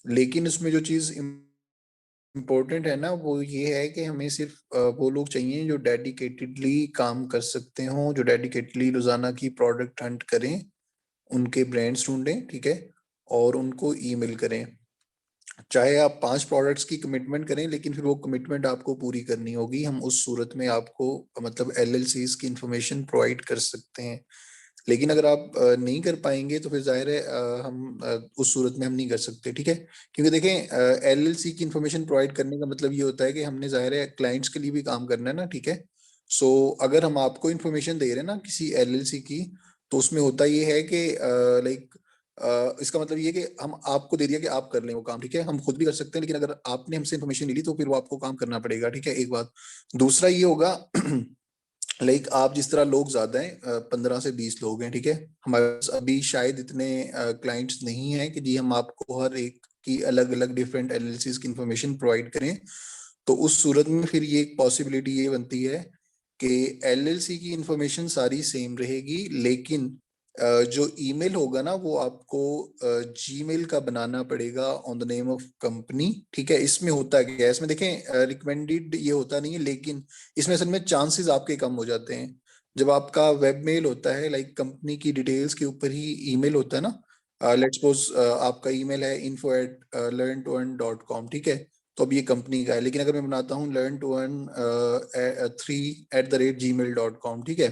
लेकिन उसमें जो चीज इम्पोर्टेंट है ना, वो ये है कि हमें सिर्फ वो लोग चाहिए जो डेडिकेटेडली काम कर सकते हों, जो डेडिकेटली रोजाना की प्रोडक्ट हंट करें, उनके ब्रांड्स ढूंढें, ठीक है, और उनको ईमेल करें। चाहे आप 5 प्रोडक्ट्स की कमिटमेंट करें, लेकिन फिर वो कमिटमेंट आपको पूरी करनी होगी। हम उस सूरत में आपको मतलब एलएलसीज की इंफॉर्मेशन प्रोवाइड कर सकते हैं। लेकिन अगर आप नहीं कर पाएंगे तो फिर जाहिर है हम उस सूरत में हम नहीं कर सकते, ठीक है। क्योंकि देखें, एलएलसी की इंफॉर्मेशन प्रोवाइड करने का मतलब ये होता है कि हमने जाहिर है क्लाइंट्स के लिए भी काम करना है ना, ठीक है। सो अगर हम आपको इंफॉर्मेशन दे रहे हैं ना किसी एलएलसी की, तो उसमें होता ये है कि लाइक इसका मतलब ये है कि हम आपको दे दिया कि आप कर लें वो काम, ठीक है। हम खुद भी कर सकते हैं, लेकिन अगर आपने हमसे इंफॉर्मेशन ली तो फिर वो आपको काम करना पड़ेगा, ठीक है। एक बात। दूसरा ये होगा लाइक आप जिस तरह लोग ज्यादा हैं, 15 से 20 लोग हैं, ठीक है। हमारे पास अभी शायद इतने क्लाइंट्स नहीं हैं कि जी हम आपको हर एक की अलग अलग डिफरेंट एलएलसीज की इंफॉर्मेशन प्रोवाइड करें। तो उस सूरत में फिर ये एक पॉसिबिलिटी ये बनती है कि एलएलसी की इंफॉर्मेशन सारी सेम रहेगी, लेकिन जो ईमेल होगा ना वो आपको जीमेल का बनाना पड़ेगा on the name of company, ठीक है। इसमें होता है क्या, इसमें देखें रिकमेंडेड ये होता नहीं है, लेकिन इसमें असल में चांसेस आपके कम हो जाते हैं। जब आपका वेब मेल होता है लाइक कंपनी की डिटेल्स के ऊपर ही ईमेल होता है ना, लेट्स सपोज आपका ईमेल है info@learn2earn.com, ठीक है। तो अब ये कंपनी का है, लेकिन अगर मैं बनाता हूँ learn2earn3@gmail.com, ठीक है,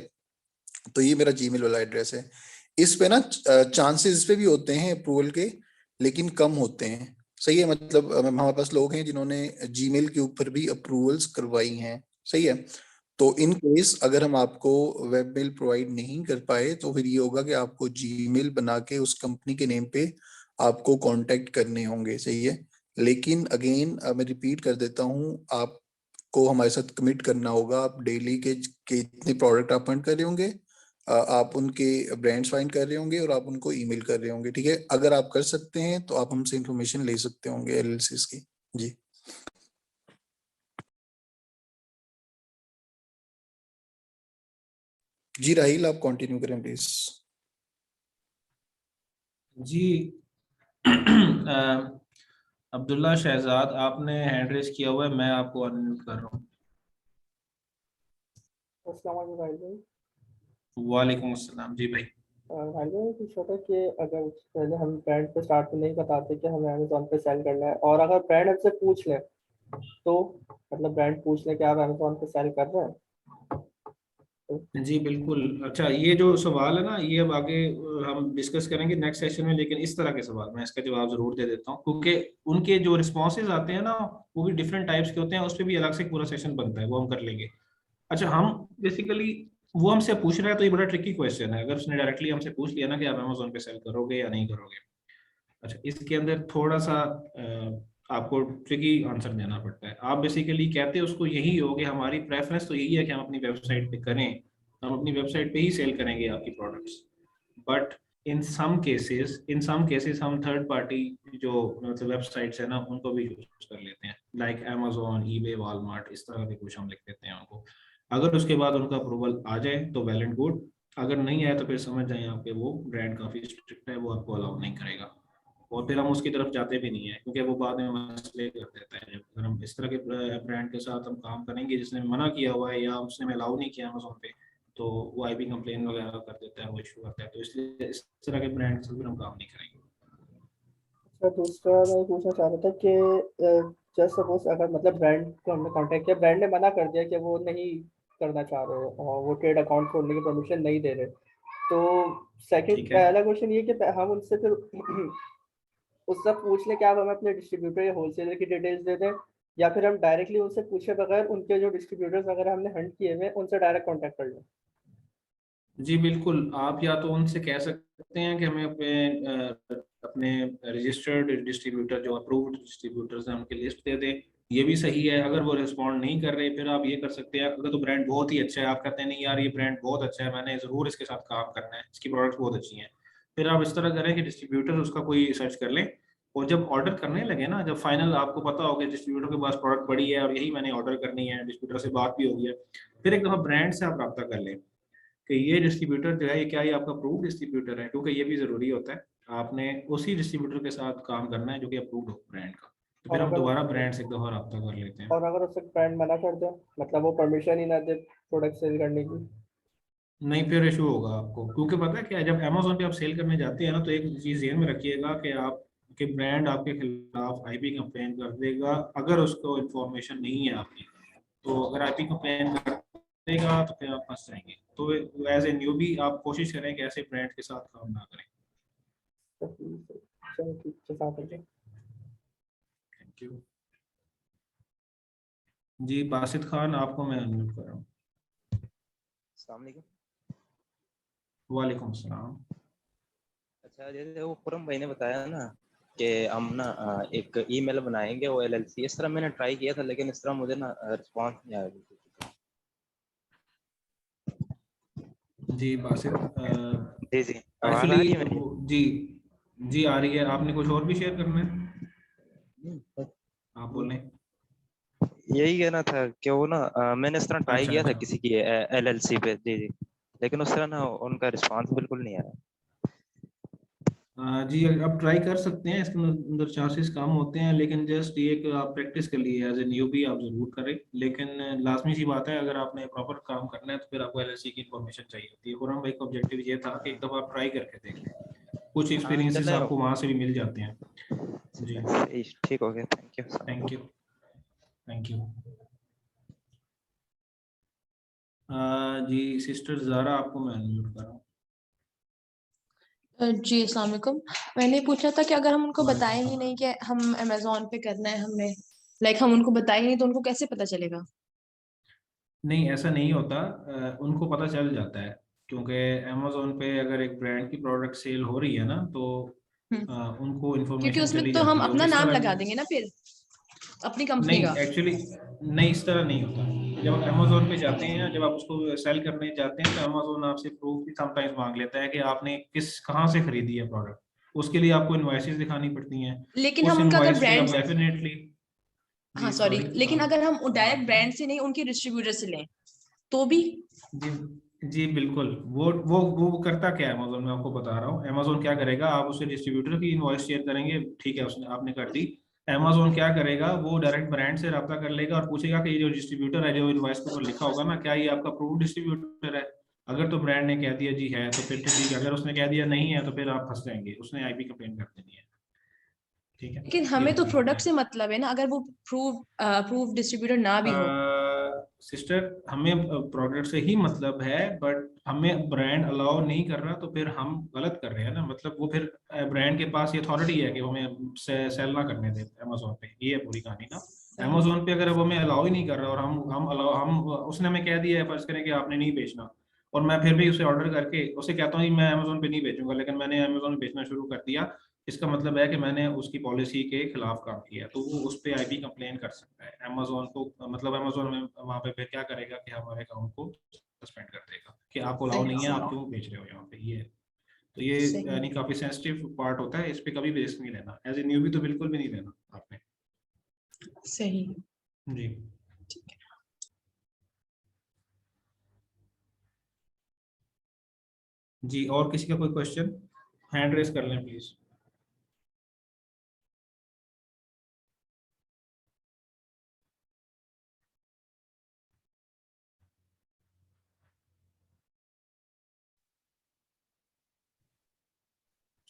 तो ये मेरा जीमेल वाला एड्रेस है। इस पे ना चांसेस इस पे भी होते हैं अप्रूवल के, लेकिन कम होते हैं। सही है, मतलब हमारे पास लोग हैं जिन्होंने जीमेल के ऊपर भी अप्रूवल्स करवाई हैं। सही है। तो इन केस अगर हम आपको वेब मेल प्रोवाइड नहीं कर पाए तो फिर ये होगा कि आपको जीमेल बना के उस कंपनी के नेम पे आपको कांटेक्ट करने होंगे। सही है। लेकिन अगेन मैं रिपीट कर देता हूँ, आपको हमारे साथ कमिट करना होगा। आप डेली के इतने प्रोडक्ट आप फंड कर रहे होंगे, आप उनके ब्रांड्स फाइंड कर रहे होंगे और आप उनको ईमेल कर रहे होंगे, ठीक है। अगर आप कर सकते हैं तो आप हमसे इंफॉर्मेशन ले सकते होंगे एलएलसीज की। जी जी राहिल, आप कंटिन्यू करें प्लीज। जी अब्दुल्ला शहजाद, आपने हैंड रेस किया हुआ है, मैं आपको अनम्यूट कर रहा हूँ। अस्सलाम वालेकुम भाई। वालेकुम अस्सलाम जी भाई। हाँ जी, मैं पूछ रहा था कि अगर पहले हम ब्रांड पे स्टार्ट में नहीं बताते कि हमें अमेजोन पे सेल करना है, और अगर ब्रांड हमसे पूछ ले तो मतलब ब्रांड पूछ ले कि आप अमेजोन पे सेल कर रहे हैं जी बिल्कुल। अच्छा, ये जो सवाल है ना, ये अब आगे हम डिस्कस करेंगे नेक्स्ट सेशन में, लेकिन इस तरह के सवाल मैं इसका जवाब जरूर दे देता हूँ, क्योंकि उनके जो रिस्पॉन्सेज आते हैं ना, वो भी डिफरेंट टाइप्स के होते हैं, उस पर भी अलग से पूरा सेशन बनता है, वो हम कर लेंगे। अच्छा, हम बेसिकली वो हमसे पूछ रहा है तो ये बड़ा ट्रिकी क्वेश्चन है। अगर उसने डायरेक्टली हमसे पूछ लिया ना कि आप अमेजोन पे सेल करोगे या नहीं करोगे, अच्छा, इसके अंदर थोड़ा सा आपको ट्रिकी आंसर देना पड़ता है। आप बेसिकली कहते उसको यही हो कि हमारी प्रेफरेंस तो यही है कि हम अपनी वेबसाइट पे करें, हम अपनी वेबसाइट पे ही सेल करेंगे आपकी products, but in some cases हम थर्ड पार्टी जो मतलब वेबसाइट्स है ना, उनको भी यूज कर लेते हैं, लाइक अमेजोन, ईबे, वॉलमार्ट, इस तरह के कुछ हम लिख देते हैं उनको। अगर उसके बाद उनका अप्रूवल आ जाए तो वेल एंड गुड, अगर नहीं आए तो फिर समझ जाए आपके वो ब्रांड काफी स्ट्रिक्ट है, वो आपको अलाउ नहीं करेगा, और फिर हम उसकी तरफ जाते भी नहीं है, क्योंकि वो बाद में मसले कर देता है। जब अगर हम इस तरह के ब्रांड के साथ हम काम करेंगे जिसने मना किया हुआ है या उसने अलाउ नहीं किया अमेजोन पे, तो वो आईपी कंप्लेन वगैरह कर देता है, वो इशू करता है, तो इसलिए इस तरह के ब्रांड से फिर हम काम नहीं करेंगे। अच्छा, दूसरा मैं पूछना चाह रहा था कि जस्ट सपोज अगर मतलब ब्रांड को हमने कांटेक्ट किया, ब्रांड ने मना कर दिया कि वो नहीं करना चाह रहे और वो ट्रेड अकाउंट खोलने की परमिशन नहीं दे रहे, तो सेकंड ठीक है। पहला क्वेश्चन ये कि हम उनसे फिर उससे पूछ लें कि आप हमें अपने डिस्ट्रीब्यूटर या होलसेलर की डिटेल्स दे दें, या फिर हम डायरेक्टली उनसे पूछे बगैर उनके जो डिस्ट्रीब्यूटर्स वगैरह हमने हंट किए हुए उनसे डायरेक्ट कॉन्टैक्ट कर लें। जी बिल्कुल, आप या तो उनसे कह सकते हैं कि हमें अपने रजिस्टर्ड डिस्ट्रीब्यूटर जो अप्रूव्ड डिस्ट्रीब्यूटर्स हैं उनकी लिस्ट दे दें, ये भी सही है। अगर वो रिस्पॉन्ड नहीं कर रहे, फिर आप ये कर सकते हैं, अगर तो ब्रांड बहुत ही अच्छा है, आप कहते हैं नहीं यार ये ब्रांड बहुत अच्छा है, मैंने ज़रूर इसके साथ काम करना है, इसकी प्रोडक्ट्स बहुत अच्छी हैं, फिर आप इस तरह करें कि डिस्ट्रीब्यूटर उसका कोई सर्च कर लें, और जब ऑर्डर करने लगे ना, जब फाइनल आपको पता हो कि डिस्ट्रीब्यूटर के पास प्रोडक्ट पड़ी है और यही मैंने ऑर्डर करनी है, डिस्ट्रीब्यूटर से बात भी हो गई है, फिर एक दफ़ा ब्रांड से आप रब्ता कर लें कि ये डिस्ट्रीब्यूटर जो है ये क्या ये आपका अप्रूव्ड डिस्ट्रीब्यूटर है, क्योंकि ये भी जरूरी होता है, आपने उसी डिस्ट्रीब्यूटर के साथ काम करना है जो कि अप्रूव्ड हो ब्रांड का। तो और फिर हम अगर दोबारा ब्रांड से एक दफा रब्ता कर लेते हैं। और अगर उससे ब्रांड मना कर दे, मतलब वो परमिशन ही ना दे प्रोडक्ट सेल करने की। नहीं, फिर इशू होगा आपको, क्योंकि पता है क्या है, जब अमेजोन पे आप सेल करने जाते हैं ना, तो एक चीज ध्यान में रखिएगा कि आप के ब्रांड आपके खिलाफ आईपी कंप्लेन कर देगा अगर उसको इन्फॉर्मेशन नहीं है आपकी। तो अगर आईपी कंप्लेन कर देगा तो फिर आप फंस जाएंगे। तो एज ए न्यूबी आप कोशिश करें कि ऐसे ब्रांड के साथ काम ना करें। तो ठीक है, चलो ठीक है, साथ में। Thank you. जी बासित खान, आपको मैं अनम्यूट कर रहा हूँ। अस्सलाम वालेकुम। वालेकुम अस्सलाम। अच्छा, जैसे वो खुरम भाई ने बताया ना कि हम ना एक ईमेल बनाएंगे वो एलएलसी, इस तरह मैंने ट्राई किया था, लेकिन इस तरह मुझे ना रिस्पॉन्स नहीं आया बिल्कुल। जी बासित, जी जी, आवाज़ आ एक्चुअली रही है मेरी? जी जी आ रही है। आपने कुछ और भी शेयर करना है, हम्म, आप बोलें। यही कहना था कि वो ना मैंने इस तरह ट्राई अच्छा किया था अच्छा। किसी की एलएलसी पे। जी जी, लेकिन उस तरह ना उनका रिस्पॉन्स बिल्कुल नहीं आया। जी आप ट्राई कर सकते हैं, इसके अंदर चांसेस कम होते हैं, लेकिन जस्ट ये कि आप प्रैक्टिस कर लिए एज ए न्यूबी आप जरूर करें, लेकिन लाजमी सी बात है, अगर आपने प्रॉपर काम करना है तो फिर आपको एलएलसी की इन्फॉर्मेशन चाहिए होती है। खुरम भाई का ऑब्जेक्टिव ये था कि एक दफ़ा आप ट्राई करके देख लें, कुछ हाँ एक्सपीरियंसेस चले, आपको वहाँ से भी मिल जाते हैं। जी सही, ठीक हो गया, thank you. Thank you. Thank you. जी सिस्टर ज़ारा, आपको मैं अनम्यूट कर रहा हूँ। जी अस्सलाम वालेकुम। मैंने पूछा था कि अगर हम उनको वालेकुम बताएंगे सलाम। नहीं कि हम अमेजोन पे करना है हमने, लाइक हम उनको बताएंगे नहीं तो उनको कैसे पता चलेगा? नहीं ऐसा नहीं होता, उनको पता चल जाता है, क्योंकि अमेजोन पे अगर एक ब्रांड की प्रोडक्ट सेल हो रही है ना, तो हम्म, उनको क्योंकि इन्फॉर्मेशन उसमें चली तो हम जाती है, वो अपना किस नाम तरह लगा की। देंगे ना फिर, अपनी कंपनी नहीं का। एक्चुअली नहीं, इस तरह नहीं होता। जब आप अमेजोन पे जाते हैं, जब आप उसको सेल करने जाते हैं, तो अमेजोन आपसे प्रूफ भी समटाइम्स मांग लेता है कि आपने कहाँ से खरीदी है प्रोडक्ट। उसके लिए आपको इनवॉइसेस दिखानी पड़ती हैं। लेकिन उस हम उनका अगर इनवॉइस पे ब्रांड, आप डेफिनेटली। हाँ जी सॉरी, सॉरी। लेकिन अगर हम डायरेक्ट ब्रांड से नहीं उनके डिस्ट्रीब्यूटर से लें तो भी। जी जी बिल्कुल, वो करता क्या है अमेजोन, मैं आपको बता रहा हूँ। अमेजोन क्या करेगा, आप उससे डिस्ट्रीब्यूटर की इनवॉइस शेयर करेंगे, ठीक है, उसने आपने कर दी। अमेजोन क्या करेगा, वो डायरेक्ट ब्रांड से रब्ता कर लेगा और पूछेगा कि ये जो डिस्ट्रीब्यूटर है, जो इनवॉइस के ऊपर लिखा होगा ना, क्या ये आपका अप्रूव्ड डिस्ट्रीब्यूटर है। अगर तो ब्रांड ने कह दिया जी है तो फिर तो ठीक है, अगर उसने कह दिया नहीं है तो फिर आप फंस जाएंगे, उसने आईपी कंप्लेन कर देनी है। ठीक है, लेकिन ये हमें तो होता है प्रोडक्ट हमारे से मतलब है ना, अगर वो प्रूव डिस्ट्रीब्यूटर ना भी हो। सिस्टर, हमें प्रोडक्ट से ही मतलब है, बट हमें ब्रांड अलाउ नहीं कर रहा तो फिर हम गलत कर रहे हैं ना, मतलब वो फिर ब्रांड के पास ये अथॉरिटी है कि वो हमें सेल ना करने दे अमेजोन पे, ये है पूरी कहानी ना। सही। अमेजोन पे अगर वो हमें अलाउ ही नहीं कर रहा और हम अलाउ हम उसने हमें कह दिया है, फर्ज करें कि आपने नहीं बेचना, और मैं फिर भी उसे ऑर्डर करके उसे कहता हूँ कि मैं अमेजोन पे नहीं बेचूंगा, लेकिन मैंने अमेजोन पे बेचना शुरू कर दिया, इसका मतलब है कि मैंने उसकी पॉलिसी के खिलाफ काम किया, तो वो उस पर आईपी कंप्लेन कर सकता है अमेजोन को। मतलब अमेजोन में वहाँ पे फिर क्या करेगा कि हमारे अकाउंट को सस्पेंड कर देगा कि आपको अलाउ सही नहीं है, सही आप क्यों बेच रहे हो यहाँ पे, ये है। तो ये सही यानी काफी सेंसिटिव पार्ट होता है, इस पे कभी भी रिस्क नहीं लेना, एज ए न्यूबी तो बिल्कुल भी नहीं लेना आपने। सही। जी जी, और किसी का कोई क्वेश्चन, हैंड रेस कर लें प्लीज।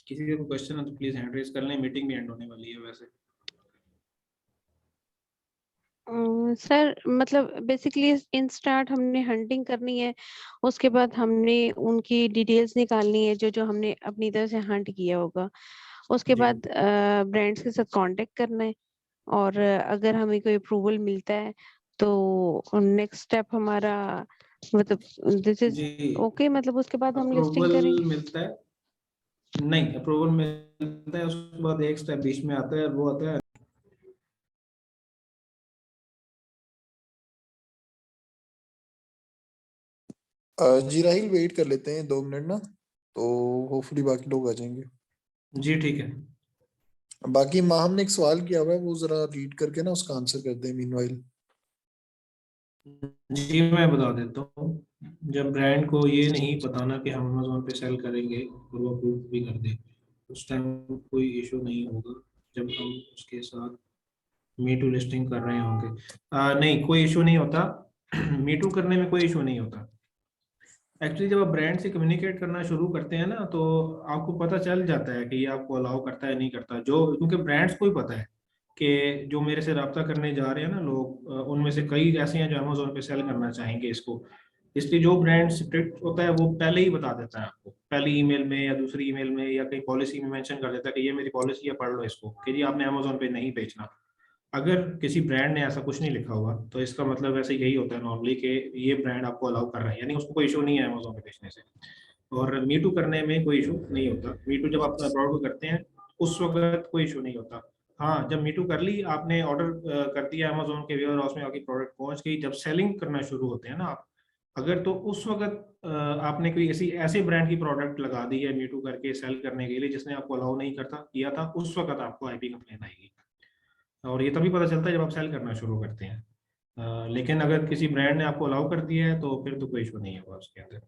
किसी का कोई क्वेश्चन है तो प्लीज हैंड रेस कर लें, मीटिंग भी एंड होने वाली है वैसे। सर मतलब बेसिकली इन स्टार्ट हमने हंटिंग करनी है, उसके बाद हमने उनकी डिटेल्स निकालनी है जो जो हमने अपनी तरफ से हंट किया होगा, उसके जी बाद ब्रांड्स के साथ कांटेक्ट करना है, और अगर हमें कोई अप्रूवल मिलता है तो नेक्स्ट स्टेप हमारा मतलब दिस इज जी, ओके, मतलब उसके बाद हम लिस्टिंग अप्रूवल करेंगे। मिलता है, नहीं अप्रूवल मिलता है उसके बाद एक स्टेप बीच में आता है, वो आता है जी राहिल, वेट कर लेते हैं 2 मिनट ना, तो होपफुली बाकी लोग आ जाएंगे। जी ठीक है। बाकी माहम ने एक सवाल किया हुआ है, वो जरा रीड करके ना उसका आंसर कर दे मीनवाइल। जी मैं बता देता हूँ, जब ब्रांड को ये नहीं बताना कि हम अमेजोन पे सेल करेंगे और वो अप्रूव भी कर दे, उस टाइम कोई इशू नहीं होगा जब हम उसके साथ मी टू लिस्टिंग कर रहे होंगे। नहीं कोई इशू नहीं होता मी टू करने में कोई इशू नहीं होता। एक्चुअली जब आप ब्रांड से कम्युनिकेट करना शुरू करते हैं ना, तो आपको पता चल जाता है कि ये आपको अलाउ करता है नहीं करता, जो क्योंकि ब्रांड्स को ही पता है कि जो मेरे से रब्ता करने जा रहे हैं ना लोग, उनमें से कई ऐसे हैं जो अमेजोन पे सेल करना चाहेंगे इसको, इसलिए जो ब्रांड स्ट्रिक्ट होता है वो पहले ही बता देता है आपको, पहली ईमेल में या दूसरी ईमेल में या कहीं पॉलिसी में मेंशन कर देता है कि ये मेरी पॉलिसी है, पढ़ लो इसको कि जी आपने अमेजोन पे नहीं बेचना। अगर किसी ब्रांड ने ऐसा कुछ नहीं लिखा हुआ तो इसका मतलब वैसे यही होता है नॉर्मली कि ये ब्रांड आपको अलाउ कर रहा है, यानी उसको कोई इशू नहीं है अमेजोन पे बेचने से। और मी टू करने में कोई इशू नहीं होता, मी टू जब आप प्रोडक्ट को करते हैं उस वक्त कोई इशू नहीं होता। हाँ, जब मी टू कर ली आपने, ऑर्डर कर दिया अमेजोन के वेयर हाउस में, आपकी प्रोडक्ट पहुंच गई, जब सेलिंग करना शुरू होते हैं ना आप, अगर तो उस वक्त आपने कोई ऐसी ऐसे ब्रांड की प्रोडक्ट लगा दी है मी टू करके सेल करने के लिए जिसने आपको अलाउ नहीं करता किया था, उस वक्त आपको आईपी कंप्लेन आएगी, और ये तभी पता चलता है जब आप सेल करना शुरू करते हैं। लेकिन अगर किसी ब्रांड ने आपको अलाउ कर दिया है तो फिर तो कोई इशू नहीं होगा उसके अंदर।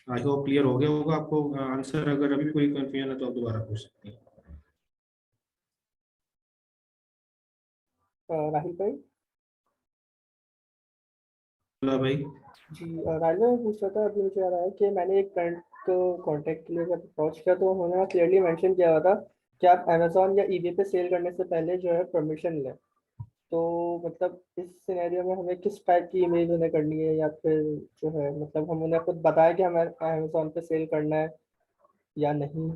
आई होप क्लियर हो गया होगा आपको आंसर, अगर अभी भी कोई कंफ्यूजन है तो आप दोबारा पूछ सकते हैं। राहिल भाई। बोला भाई। जी राहिल भाई, मैं पूछ रहा था, अभी मुझे याद आया कि मैंने एक फ्रेंड को कांटेक्ट के लिए जब अप्रोच किया तो उन्होंने क्लियरली मेंशन किया हुआ था कि आप अमेजोन या ईबे पे सेल करने से पहले जो है परमिशन लें। तो मतलब इस सिनेरियो में हमें किस टाइप की इमेज उन्हें करनी है, या फिर जो है मतलब हम उन्हें खुद बताएं कि हमें अमेजोन पे सेल करना है या नहीं।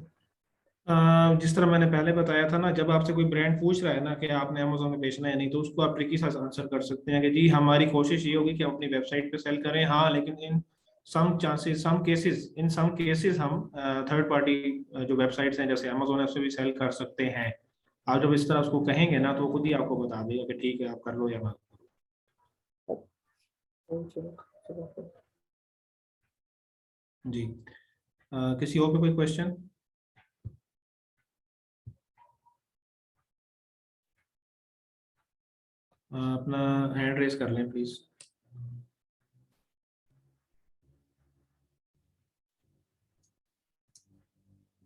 जिस तरह मैंने पहले बताया था ना, जब आपसे कोई ब्रांड पूछ रहा है ना कि आपने अमेजोन में बेचना है नहीं, तो उसको आप ट्रिकी सा आंसर कर सकते हैं कि जी हमारी कोशिश ये होगी कि हम अपनी वेबसाइट पे सेल करें, हाँ लेकिन इन सम केसेस हम थर्ड पार्टी जो वेबसाइट्स हैं जैसे अमेजोन ऐप से भी सेल कर सकते हैं। आप जब इस तरह उसको कहेंगे ना तो वो खुद ही आपको बता देगा कि ठीक है आप कर लो या मत करो। तो चलो चलो। जी किसी और पे कोई क्वेश्चन? अपना हैंड रेस कर लें प्लीज।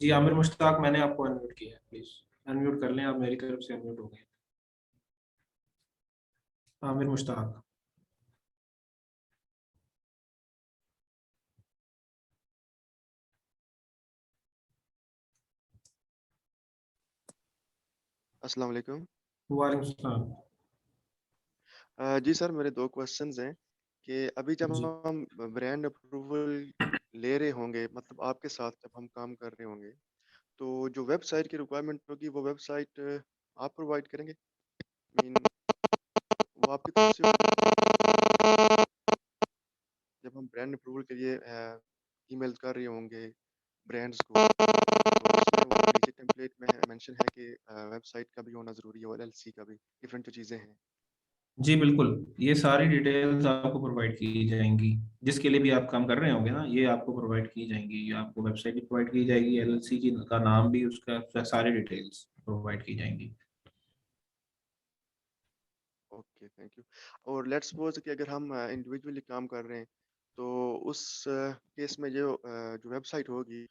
जी आमिर मुश्ताक, मैंने आपको अनम्यूट किया है, प्लीज अनम्यूट कर लें, आप मेरी तरफ से अनम्यूट हो गए। आमिर मुश्ताक। अस्सलाम वालेकुम। वालेकुम सलाम। जी सर, मेरे 2 क्वेश्चंस हैं कि अभी जब जी हम ब्रांड अप्रूवल ले रहे होंगे, मतलब आपके साथ जब हम काम कर रहे होंगे, तो जो वेबसाइट की रिक्वायरमेंट होगी वो वेबसाइट आप प्रोवाइड करेंगे? मीन वो आपकी तरफ से होगी? जब हम ब्रांड अप्रूवल के लिए ईमेल कर रहे होंगे ब्रांड्स को, तो उसमें वो नीचे टेम्पलेट में मेंशन है कि वेबसाइट का भी होना ज़रूरी है और एलएलसी का भी, डिफरेंट जो चीज़ें हैं। जी बिल्कुल, ये सारी डिटेल्स आपको प्रोवाइड की जाएंगी, जिसके लिए भी आप काम कर रहे होंगे ना, ये आपको प्रोवाइड की जाएंगी। ये आपको वेबसाइट भी प्रोवाइड की जाएगी, एलएलसी की का नाम भी, उसका सारी डिटेल्स प्रोवाइड की जाएंगी। Okay, thank you. और लेट्स सपोज़ कि अगर हम इंडिविजुअली काम कर रहे हैं, तो उस केस में जो वेबसाइट होगी,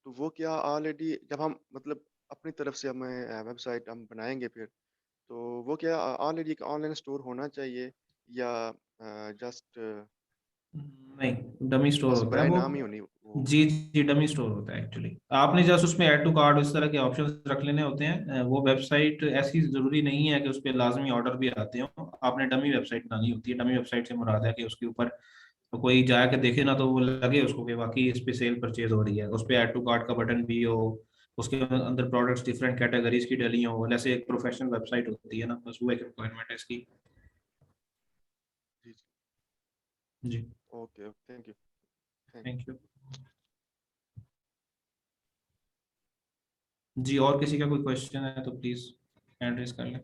तो वो क्या ऑलरेडी जब हम मतलब अपनी तरफ से हमें वेबसाइट हम बनाएँगे फिर, तो वो क्या ऑलरेडी एक ऑनलाइन स्टोर होना चाहिए या जस्ट नहीं, डमी स्टोर बस होता है ब्रांड वो। नाम ही होनी वो जी जी, डमी स्टोर होता है एक्चुअली। आपने जस्ट उसमें ऐड टू कार्ट इस तरह के ऑप्शंस रख लेने होते हैं। वो वेबसाइट ऐसी जरूरी नहीं है कि उस पर लाजमी ऑर्डर भी आते हो। आपने डमी वेबसाइट बनानी होती है। डमी वेबसाइट से मुराद है कि उसके ऊपर कोई जाके देखे ना तो वो लगे उसको कि वाकई इस पे सेल परचेज हो रही है। उस पे ऐड टू कार्ट का बटन भी हो, उसके अंदर प्रोडक्ट्स डिफरेंट कैटेगरीज की डली हो, जैसे एक प्रोफेशनल वेबसाइट होती है ना, बस वो एक रिक्वायरमेंट है इसकी। जी, जी। जी, okay, thank you. Thank thank you. जी, और किसी का कोई क्वेश्चन है तो प्लीज हैंड रेज कर लें।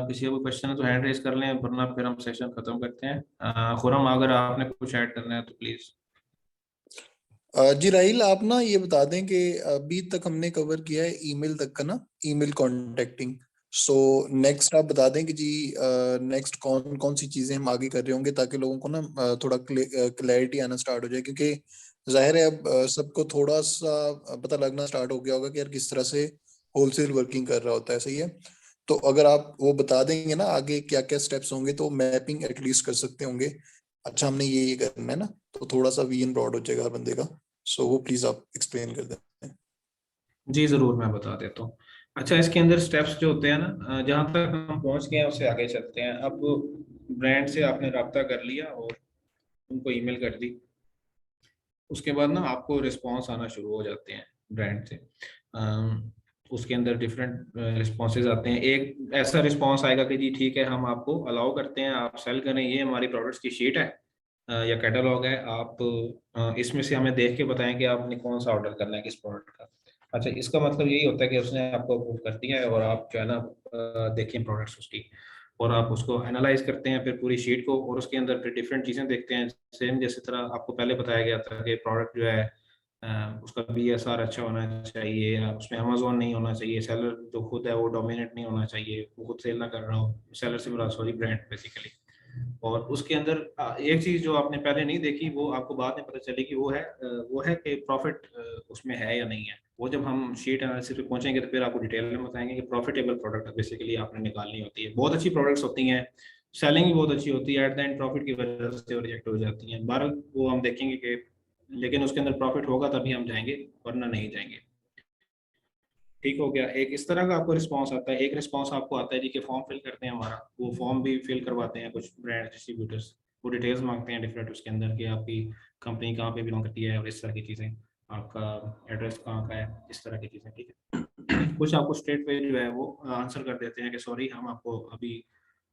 किसी का कोई क्वेश्चन है तो हैंड रेज कर लें, वरना फिर हम सेशन खत्म करते हैं। खुरम, अगर आपने कुछ ऐड करना है तो प्लीज। जी राहिल, आप ना ये बता दें कि अभी तक हमने कवर किया है ईमेल तक का ना, ईमेल कॉन्टेक्टिंग। सो नेक्स्ट आप बता दें कि जी नेक्स्ट कौन कौन सी चीजें हम आगे कर रहे होंगे, ताकि लोगों को ना थोड़ा क्लैरिटी आना स्टार्ट हो जाए, क्योंकि जाहिर है अब सबको थोड़ा सा पता लगना स्टार्ट हो गया होगा कि यार किस तरह से होलसेल वर्किंग कर रहा होता है। सही है, तो अगर आप वो बता देंगे ना आगे क्या क्या स्टेप्स होंगे, तो मैपिंग एटलीस्ट कर सकते होंगे। अच्छा, हमने ये करना है ना, तो थोड़ा सा विजन ब्रॉड हो जाएगा हर बंदे का। सो वो प्लीज आप एक्सप्लेन कर दें। जी जरूर, मैं बता देता हूँ। अच्छा, इसके अंदर स्टेप्स जो होते हैं ना, जहाँ तक हम पहुँच गए हैं उससे आगे चलते हैं। अब ब्रांड से आपने रब्ता कर लिया और उनको ईमेल कर दी, उसके बाद ना आपको रिस्पांस आना शुरू हो जाते हैं ब्रांड से। उसके अंदर डिफरेंट रिस्पॉन्सेज आते हैं। एक ऐसा रिस्पांस आएगा कि जी ठीक है, हम आपको अलाउ करते हैं, आप सेल करें, ये हमारी प्रोडक्ट्स की शीट है या कैटलॉग है, आप इसमें से हमें देख के बताएं कि आपने कौन सा ऑर्डर करना है किस प्रोडक्ट का। अच्छा, इसका मतलब यही होता है कि उसने आपको अप्रूव कर दिया है और आप जो है ना देखें प्रोडक्ट्स उसकी, और आप उसको एनालाइज करते हैं फिर पूरी शीट को, और उसके अंदर फिर डिफरेंट चीज़ें देखते हैं। सेम जैसे तरह आपको पहले बताया गया था कि प्रोडक्ट जो है उसका BSR अच्छा होना चाहिए, या उसमें अमेजोन नहीं होना चाहिए, सेलर जो खुद है वो डोमिनेट नहीं होना चाहिए, वो खुद सेल ना कर रहा हो, सेलर से बुरा सॉरी ब्रांड बेसिकली। और उसके अंदर एक चीज जो आपने पहले नहीं देखी, वो आपको बाद में पता चलेगी, वो है कि प्रॉफिट उसमें है या नहीं है। वो जब हम शीट एनालिसिस पे पहुंचेंगे तो फिर आपको डिटेल में बताएंगे कि प्रॉफिटेबल प्रोडक्ट बेसिकली आपने निकालनी होती है। बहुत अच्छी प्रोडक्ट्स होती हैं, सेलिंग भी बहुत अच्छी होती है, एट द एंड प्रॉफिट की वजह से वो रिजेक्ट हो जाती हैं। बहरहाल वो हम देखेंगे कि, लेकिन उसके अंदर प्रॉफिट होगा तभी हम जाएंगे, वरना नहीं जाएंगे। ठीक हो गया। एक इस तरह का आपको रिस्पांस आता है। एक रिस्पांस आपको आता है जी कि फॉर्म फिल करते हैं हमारा, वो फॉर्म भी फिल करवाते हैं कुछ ब्रांड डिस्ट्रीब्यूटर्स, वो डिटेल्स मांगते हैं डिफरेंट उसके अंदर कि आपकी कंपनी कहाँ पे बिलोंग करती है और इस तरह की चीज़ें, आपका एड्रेस कहाँ का है, इस तरह की चीज़ें। ठीक है, कुछ आपको स्ट्रेट वे जो है वो आंसर कर देते हैं कि सॉरी हम आपको अभी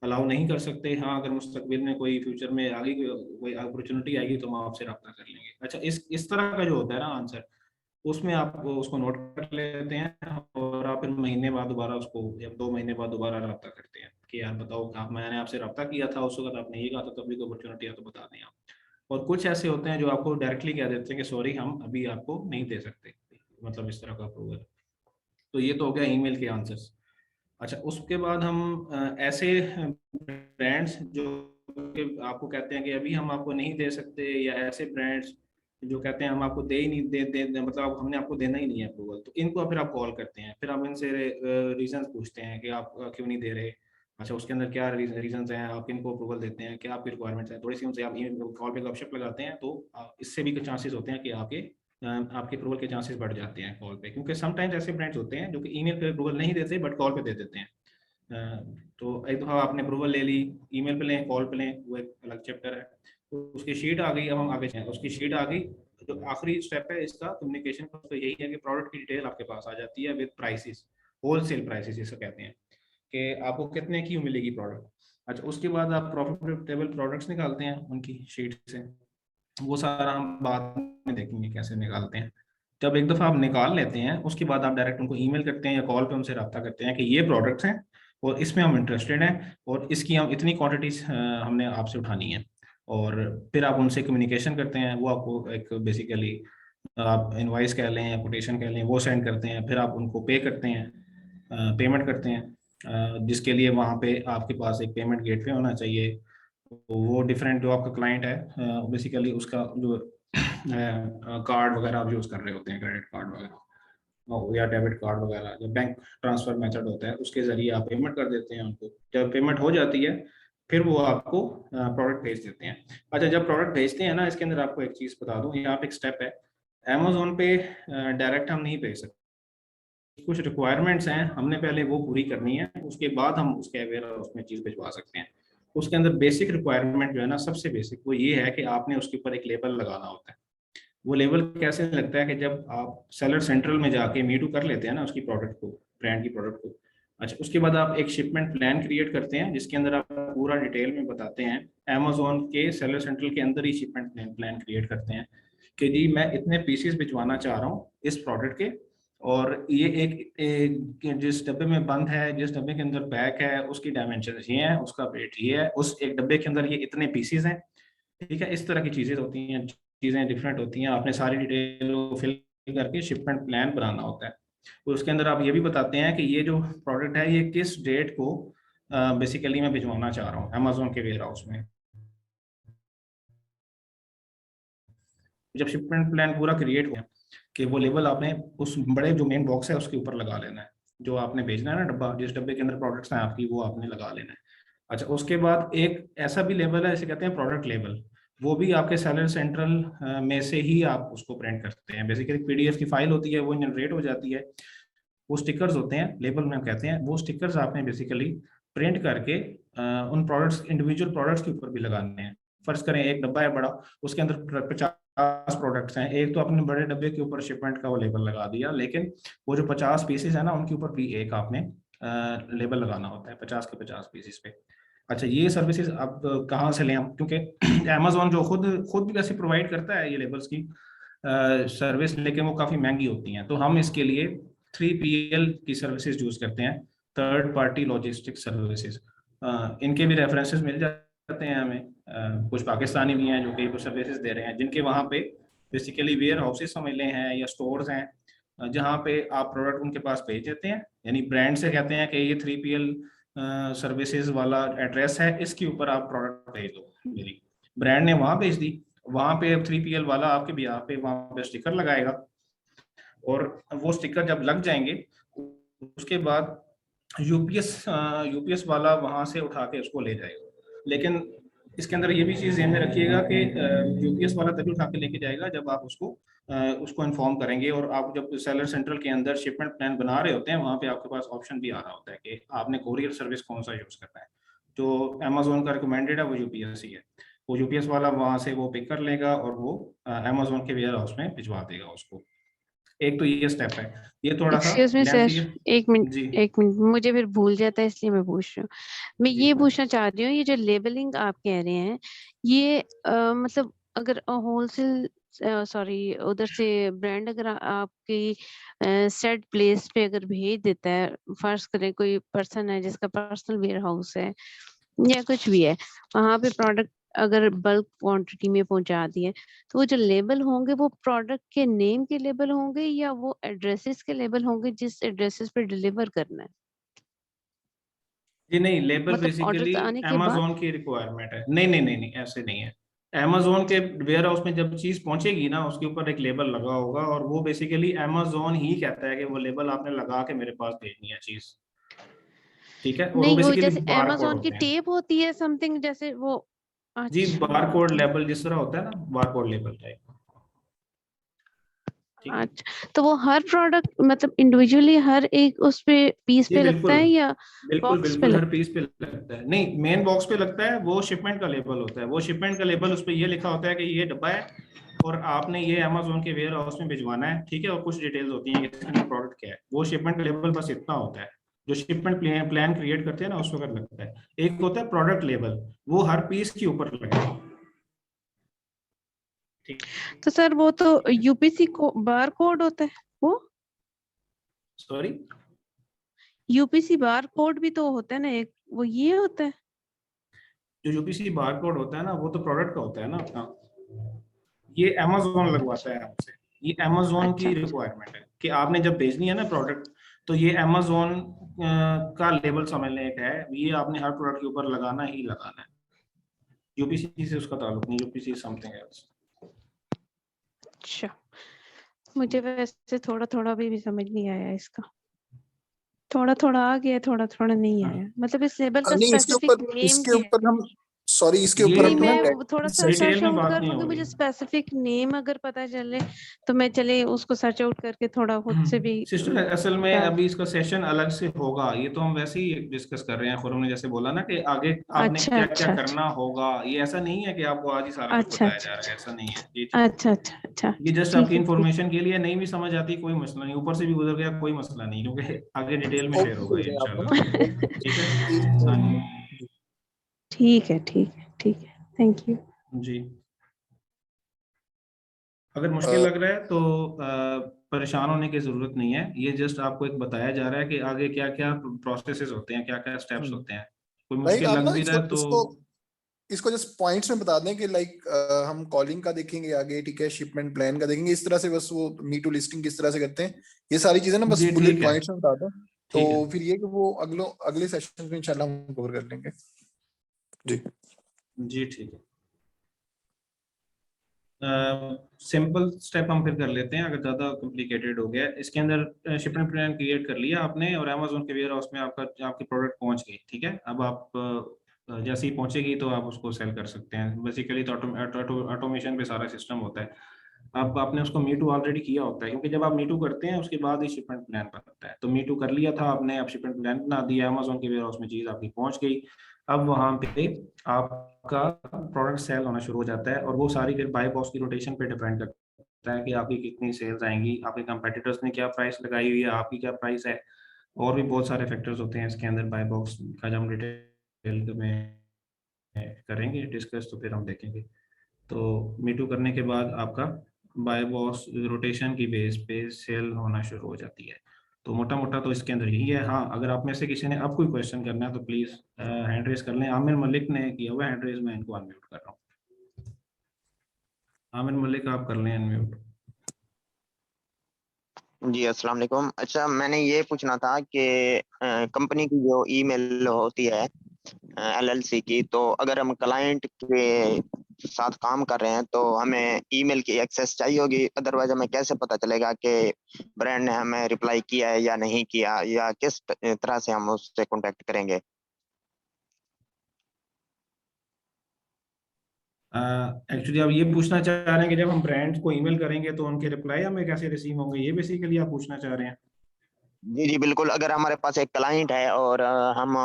अलाउ नहीं कर सकते, हाँ अगर मुस्तकबिल में कोई फ्यूचर में आगे कोई अपॉर्चुनिटी आएगी तो हम आपसे रब्ता कर लेंगे। अच्छा, इस तरह का जो होता है ना आंसर, उसमें आप उसको नोट कर लेते हैं और आप फिर महीने बाद दोबारा उसको, या 2 महीने बाद दोबारा रब्ता करते हैं कि यार बताओ आप, मैंने आपसे रब्ता किया था उस वक्त आपने ये कहा था, तो अभी कोई अपॉर्चुनिटी है तो बता दें आप। और कुछ ऐसे होते हैं जो आपको डायरेक्टली कह देते हैं कि सॉरी हम अभी आपको नहीं दे सकते, मतलब इस तरह का अप्रूवल। तो ये तो हो गया ईमेल के आंसर्स। अच्छा, उसके बाद हम ऐसे ब्रांड्स जो कि आपको कहते हैं कि अभी हम आपको नहीं दे सकते, या ऐसे ब्रांड्स जो कहते हैं हम आपको दे ही नहीं दे मतलब हमने आपको देना ही नहीं है अप्रूवल, तो इनको फिर आप कॉल करते हैं, फिर आप इनसे रीजन पूछते हैं कि आप क्यों नहीं दे रहे। अच्छा, उसके अंदर क्या रीजंस हैं, आप किनको अप्रूवल देते हैं, क्या आपकी रिक्वायरमेंट्स हैं, थोड़ी सी उनसे आप कॉल पे गपशप लगाते हैं तो इससे भी चांसेस होते हैं कि आपके अप्रूवल के चांसेस बढ़ जाते हैं कॉल पे, क्योंकि समटाइम्स ऐसे ब्रांड्स होते हैं जो कि ईमेल पे अप्रूवल नहीं देते बट कॉल पे दे देते हैं। तो एक दफ़ा आपने अप्रूवल ले ली, ईमेल पे लें कॉल पे लें, वो एक अलग चैप्टर है। तो उसकी शीट आ गई, अब हम आगे जाएं। उसकी शीट आ गई, जो आखिरी स्टेप है इसका कम्युनिकेशन का, तो यही है कि प्रोडक्ट की डिटेल आपके पास आ जाती है विद प्राइसेस, होलसेल प्राइसेस जिसे कहते हैं कि आपको कितने की मिलेगी प्रोडक्ट। अच्छा, उसके बाद आप प्रॉफिटेबल प्रोडक्ट्स निकालते हैं उनकी शीट से, वो सारा हम बाद में देखेंगे कैसे निकालते हैं। जब एक दफ़ा आप निकाल लेते हैं उसके बाद आप डायरेक्ट उनको ईमेल करते हैं या कॉल पे उनसे रब्ता करते हैं कि ये प्रोडक्ट्स हैं और इसमें हम इंटरेस्टेड हैं और इसकी हम इतनी क्वांटिटीज हमने आपसे उठानी है। और फिर आप उनसे कम्युनिकेशन करते हैं, वो आपको एक बेसिकली आप इनवॉइस कह लें या कोटेशन कह लें, वो सेंड करते हैं, फिर आप उनको पे करते हैं, पेमेंट करते हैं, जिसके लिए वहाँ पे आपके पास एक पेमेंट गेटवे होना चाहिए। तो वो डिफरेंट जो आपका क्लाइंट है बेसिकली उसका जो कार्ड वगैरह आप यूज़ कर रहे होते हैं, क्रेडिट कार्ड वगैरह या डेबिट कार्ड वगैरह, जो बैंक ट्रांसफर मेथड होता है उसके जरिए आप पेमेंट कर देते हैं उनको। जब पेमेंट हो जाती है फिर वो आपको प्रोडक्ट भेज देते हैं। अच्छा, जब प्रोडक्ट भेजते हैं ना, इसके अंदर आपको एक चीज़ बता दूँ, यहाँ पे एक स्टेप है, अमेजोन पे डायरेक्ट हम नहीं भेज सकते, कुछ रिक्वायरमेंट्स हैं हमने पहले वो पूरी करनी है, उसके बाद हम उसके वेयर उसमें चीज़ भिजवा सकते हैं। उसके अंदर बेसिक रिक्वायरमेंट जो है ना, सबसे बेसिक वो ये है कि आपने उसके ऊपर एक लेबल लगाना होता है। वो लेबल कैसे लगता है कि जब आप सेलर सेंट्रल में जाके मीटू कर लेते हैं ना उसकी प्रोडक्ट को, ब्रांड की प्रोडक्ट को, अच्छा उसके बाद आप एक शिपमेंट प्लान क्रिएट करते हैं जिसके अंदर आप पूरा डिटेल में बताते हैं, अमेजोन के सेलर सेंट्रल के अंदर ही शिपमेंट प्लान क्रिएट करते हैं कि जी मैं इतने पीसेस भिजवाना चाह रहा हूँ इस प्रोडक्ट के, और ये एक जिस डब्बे में बंद है, जिस डब्बे के अंदर पैक है, उसकी डायमेंशन ये है, उसका वेट ये है, उस एक डब्बे के अंदर ये इतने पीसेस हैं। ठीक है, इस तरह की चीज़ें होती हैं, चीज़ें डिफरेंट होती हैं, आपने सारी डिटेल को फिल करके शिपमेंट प्लान बनाना होता है। तो उसके अंदर आप ये भी बताते हैं कि ये जो प्रोडक्ट है ये किस डेट को बेसिकली मैं भिजवाना चाह रहा हूँ अमेजोन के वेयर हाउस में। जब शिपमेंट प्लान पूरा क्रिएट हो गया कि वो लेबल आपने उस बड़े जो मेन बॉक्स है उसके ऊपर लगा लेना है, जो आपने भेजना है ना डब्बा, जिस डब्बे के अंदर प्रोडक्ट्स हैं आपकी, वो आपने लगा लेना है। अच्छा, उसके बाद एक ऐसा भी लेबल है इसे कहते हैं प्रोडक्ट लेबल, वो भी आपके सेलर सेंट्रल में से ही आप उसको प्रिंट करते हैं। बेसिकली पीडीएफ की फाइल होती है, वो जनरेट हो जाती है, वो स्टिकर्स होते हैं, लेबल में कहते हैं, वो स्टिकर्स आपने बेसिकली प्रिंट करके उन प्रोडक्ट्स, इंडिविजुअल प्रोडक्ट्स के ऊपर भी लगाने हैं। फर्ज करें एक डब्बा है बड़ा, उसके अंदर 50 प्रोडक्ट्स हैं, एक तो आपने बड़े डब्बे के ऊपर शिपमेंट का वो लेबल लगा दिया, लेकिन वो जो 50 पीसेस है ना उनके ऊपर भी एक आपने लेबल लगाना होता है 50 के 50 पीसेस पे। अच्छा, ये सर्विसेज अब कहाँ से लें हम, क्योंकि अमेजोन जो खुद भी वैसे प्रोवाइड करता है ये लेबल्स की सर्विस, लेकिन वो काफ़ी महंगी होती हैं, तो हम इसके लिए 3PL की सर्विसेज यूज़ करते हैं, थर्ड पार्टी लॉजिस्टिक सर्विसेज। इनके भी रेफरेंसेस मिल जाते हैं हमें, कुछ पाकिस्तानी भी हैं जो कि सर्विसेज दे रहे हैं, जिनके वहाँ पे बेसिकली वेयर हाउसेज समझ लें हैं या स्टोर्स हैं जहाँ पे आप प्रोडक्ट उनके पास भेज देते हैं, यानी ब्रांड से कहते हैं कि ये 3PL सर्विसेज वाला एड्रेस है, इसके ऊपर आप प्रोडक्ट भेज दो मेरी, ब्रांड ने वहाँ भेज दी, वहाँ पे 3PL वाला आपके बिहार पे वहाँ पे स्टिकर लगाएगा, और वो स्टिकर जब लग जाएंगे उसके बाद यूपीएस वाला वहाँ से उठा के उसको ले जाएगा। लेकिन इसके अंदर ये भी चीज़ ध्यान में रखिएगा कि यूपीएस वाला तभी उठा के लेके जाएगा जब आप उसको इन्फॉर्म करेंगे, और आप जब सेलर सेंट्रल के अंदर शिपमेंट प्लान बना रहे होते हैं वहाँ पे आपके पास ऑप्शन भी आ रहा होता है कि आपने कोरियर सर्विस कौन सा यूज़ करना है। जो अमेजोन का रिकमेंडेड है वो यूपीएस ही है, वो यूपीएस वाला वहाँ से वो पिक कर लेगा और वो अमेजोन के वेयर हाउस में भिजवा देगा उसको। एक तो ये स्टेप है, ये थोड़ा सा एक्सक्यूज मी सर, लेंथी है। एक मिनट जी एक मिनट, मुझे फिर भूल जाता है इसलिए मैं पूछ रही हूँ। मैं जी ये पूछना चाह रही हूँ, ये जो लेबलिंग आप कह रहे हैं ये मतलब अगर होलसेल सॉरी उधर से ब्रांड अगर आपकी सेट प्लेस पे अगर भेज देता है, फर्ज करें कोई पर्सन है जिसका पर्सनल वेयर हाउस है या कुछ भी है, वहां पे प्रोडक्ट अगर बल्क क्वांटिटी में पहुंचा दिए, तो वो जो लेबल होंगे वो प्रोडक्ट के नेम के लेबल होंगे या वो एड्रेसेस के लेबल होंगे जिस एड्रेसेस पे डिलीवर करना है? जी नहीं, लेबल मतलब बेसिकली ऑर्डर आने के बाद। अमेजोन की रिक्वायरमेंट है। नहीं नहीं नहीं नहीं, ऐसे नहीं है। अमेजोन के वेयर हाउस में जब चीज पहुंचेगी ना उसके ऊपर एक लेबल लगा होगा, और वो बेसिकली अमेजोन ही कहता है कि वो लेबल आपने लगा के मेरे पास भेजनी है चीज। ठीक है, और वो नहीं, वो बेसिकली जैसे बार कोड अमेज़न की होते हैं। टेप होती है समथिंग जैसे वो। जी, अच्छा, बार कोड लेबल जिस तरह होता है ना, बार कोड लेबल टाइप। ठीक है, अच्छा। तो वो हर प्रोडक्ट मतलब इंडिविजुअली हर एक उस पे पीस जी पे लगता बिल्कुल है या बिल्कुल बॉक्स पे बिल्कुल, हर लगता है? पीस पे लगता है। नहीं, मेन बॉक्स पे लगता है, वो शिपमेंट का लेबल होता है। वो शिपमेंट का लेबल, उस पे ये लिखा होता है कि ये डब्बा है और आपने ये अमेज़न के वेयर हाउस में भिजवाना है। ठीक है, और कुछ डिटेल्स होती हैं कि इसके अंदर प्रोडक्ट क्या है। वो शिपमेंट का लेबल बस इतना होता है। जो शिपमेंट प्लान क्रिएट करते हैं ना, उस वक्त लगता है। एक होता है प्रोडक्ट लेबल, वो हर पीस के ऊपर लगेगा। ठीक तो सर वो तो है, यूपीसी को बार कोड होता है वो। सॉरी। यूपीसी बार कोड भी तो होता है ना एक, वो ये होता है? जो यूपीसी बार कोड होता है ना, वो तो प्रोडक्ट का होता है ना अपना। ये अमेज़न लगवाता है हमसे। ये अमेज़न अच्छा की अच्छा रिक्वायरमेंट है कि आपने जब भेजनी है ना प्रोडक्ट, तो ये अमेज़न का लेबल समझने का है। ये आपने हर प्रोडक्ट के ऊपर लगाना ही लगाना है। यूपीसी से उसका ताल्लुक नहीं, यूपीसी समथिंग एल्स। अच्छा। मुझे वैसे थोड़ा थोड़ा भी समझ नहीं आया इसका। थोड़ा थोड़ा आ गया, थोड़ा थोड़ा नहीं आया। मतलब इस लेबल का नहीं स्पेसिफिक नेम इसके क्या है? ऊपर हम सॉरी इसके ये ऊपर नहीं, हम ना मैं वो थोड़ा सा सेशन डिटेल सर्च में आउट बात कर नहीं लूंगी। होगी। मुझे स्पेसिफिक नेम अगर पता चले तो मैं चले उसको सर्च आउट करके थोड़ा खुद से भी सिस्टर, असल में निकाल। अभी इसका सेशन अलग से होगा। ये तो हम वैसे ही डिस्कस कर रहे हैं। खुरम ने जैसे बोला ना कि आगे आपने अच्छा क्या क्या अच्छा अच्छा करना होगा, ये ऐसा नहीं है कि आपको आज ही सारा कुछ अच्छा बताया अच्छा जा रहा है, ऐसा नहीं है। जी जी, अच्छा अच्छा अच्छा ये अच्छा, जस्ट आपकी ठीक है ठीक है। इंफॉर्मेशन के लिए। नहीं भी समझ आती कोई मसला नहीं, ऊपर से भी गुजर गया कोई मसला नहीं, क्योंकि आगे डिटेल में शेयर ओपन होगा कर ये दें आपको इंशाल्लाह। ना ठीक है, एक हाँ जी ठीक है ठीक है ठीक है, थैंक यू। जी। अगर मुश्किल अ, लग रहा है तो परेशान होने की जरूरत नहीं है। ये जस्ट आपको एक बताया जा रहा है कि आगे क्या क्या प्रोसेसेस होते हैं, क्या क्या स्टेप्स होते हैं। कोई राइट, मुश्किल आप लग ना भी रहा इसको है तो। इसको इसको जस्ट पॉइंट्स में बता दें कि लाइक हम कॉलिंग का देखेंगे आगे, ठीक है, शिपमेंट प्लान का देखेंगे, इस तरह से बस वो मी टू लिस्टिंग किस तरह से करते हैं, ये सारी चीजें ना बस जी बुलेट ठीक है, पॉइंट्स में बता दें। तो ठीक है। फिर ये कि वो अगले सेशन में इंशाल्लाह हम कवर कर लेंगे। जी जी ठीक है। सिंपल स्टेप हम फिर कर लेते हैं, अगर ज़्यादा कॉम्प्लिकेटेड हो गया। इसके अंदर शिपमेंट प्लान क्रिएट कर लिया आपने और अमेजोन के वेयर हाउस में आपका आपकी प्रोडक्ट पहुंच गई। ठीक है, अब आप जैसे ही पहुंचेगी तो आप उसको सेल कर सकते हैं। बेसिकली तो ऑटोमेशन पे सारा सिस्टम होता है। अब आपने उसको मीटू ऑलरेडी किया होता है, क्योंकि जब आप मीटू करते हैं उसके बाद ही शिपमेंट प्लान बनता है। तो मीटू कर लिया था आपने, अब शिपमेंट प्लान बना दिया, अमेजोन के वेयर हाउस में चीज़ आपकी पहुंच गई। अब वहां पे आपका प्रोडक्ट सेल होना शुरू हो जाता है, और वो सारी फिर बाय बॉक्स की रोटेशन पे डिपेंड करता है कि आपकी कितनी सेल्स आएंगी, आपके कंपेटिटर्स ने क्या प्राइस लगाई हुई है, आपकी क्या प्राइस है। और भी बहुत सारे फैक्टर्स होते हैं इसके अंदर। बाय बॉक्स का जब हम डिटेल में करेंगे डिस्कस तो फिर हम देखेंगे। तो मीटू करने के बाद आपका बाय बॉक्स रोटेशन की बेस पे सेल होना शुरू हो जाती है। तो मोटा मोटा तो इसके अंदर यही है। हाँ, अगर आप में से किसी ने अब कोई क्वेश्चन करना है तो प्लीज हैंड रेज कर लें। आमिर मलिक ने किया हुआ हैंड रेज, मैं इनको अनम्यूट कर रहा हूँ। आमिर मलिक, आप कर लें अनम्यूट। जी अस्सलाम वालेकुम। अच्छा, मैंने ये पूछना था कि कंपनी की जो ईमेल होती है एलएलसी की, तो अगर हम क्लाइंट के साथ काम कर रहे हैं तो हमें ईमेल की एक्सेस चाहिए होगी। अदरवाइज हमें कैसे पता चलेगा कि ब्रांड ने हमें रिप्लाई किया है या नहीं किया, या किस तरह से हम उससे कांटेक्ट करेंगे? एक्चुअली आप ये पूछना चाह रहे हैं कि जब हम ब्रांड को ईमेल करेंगे तो उनके रिप्लाई हमें कैसे रिसीव होंगे, ये बेसिकली आप पूछना चाह रहे हैं? जी जी बिल्कुल। अगर हमारे पास एक क्लाइंट है और हम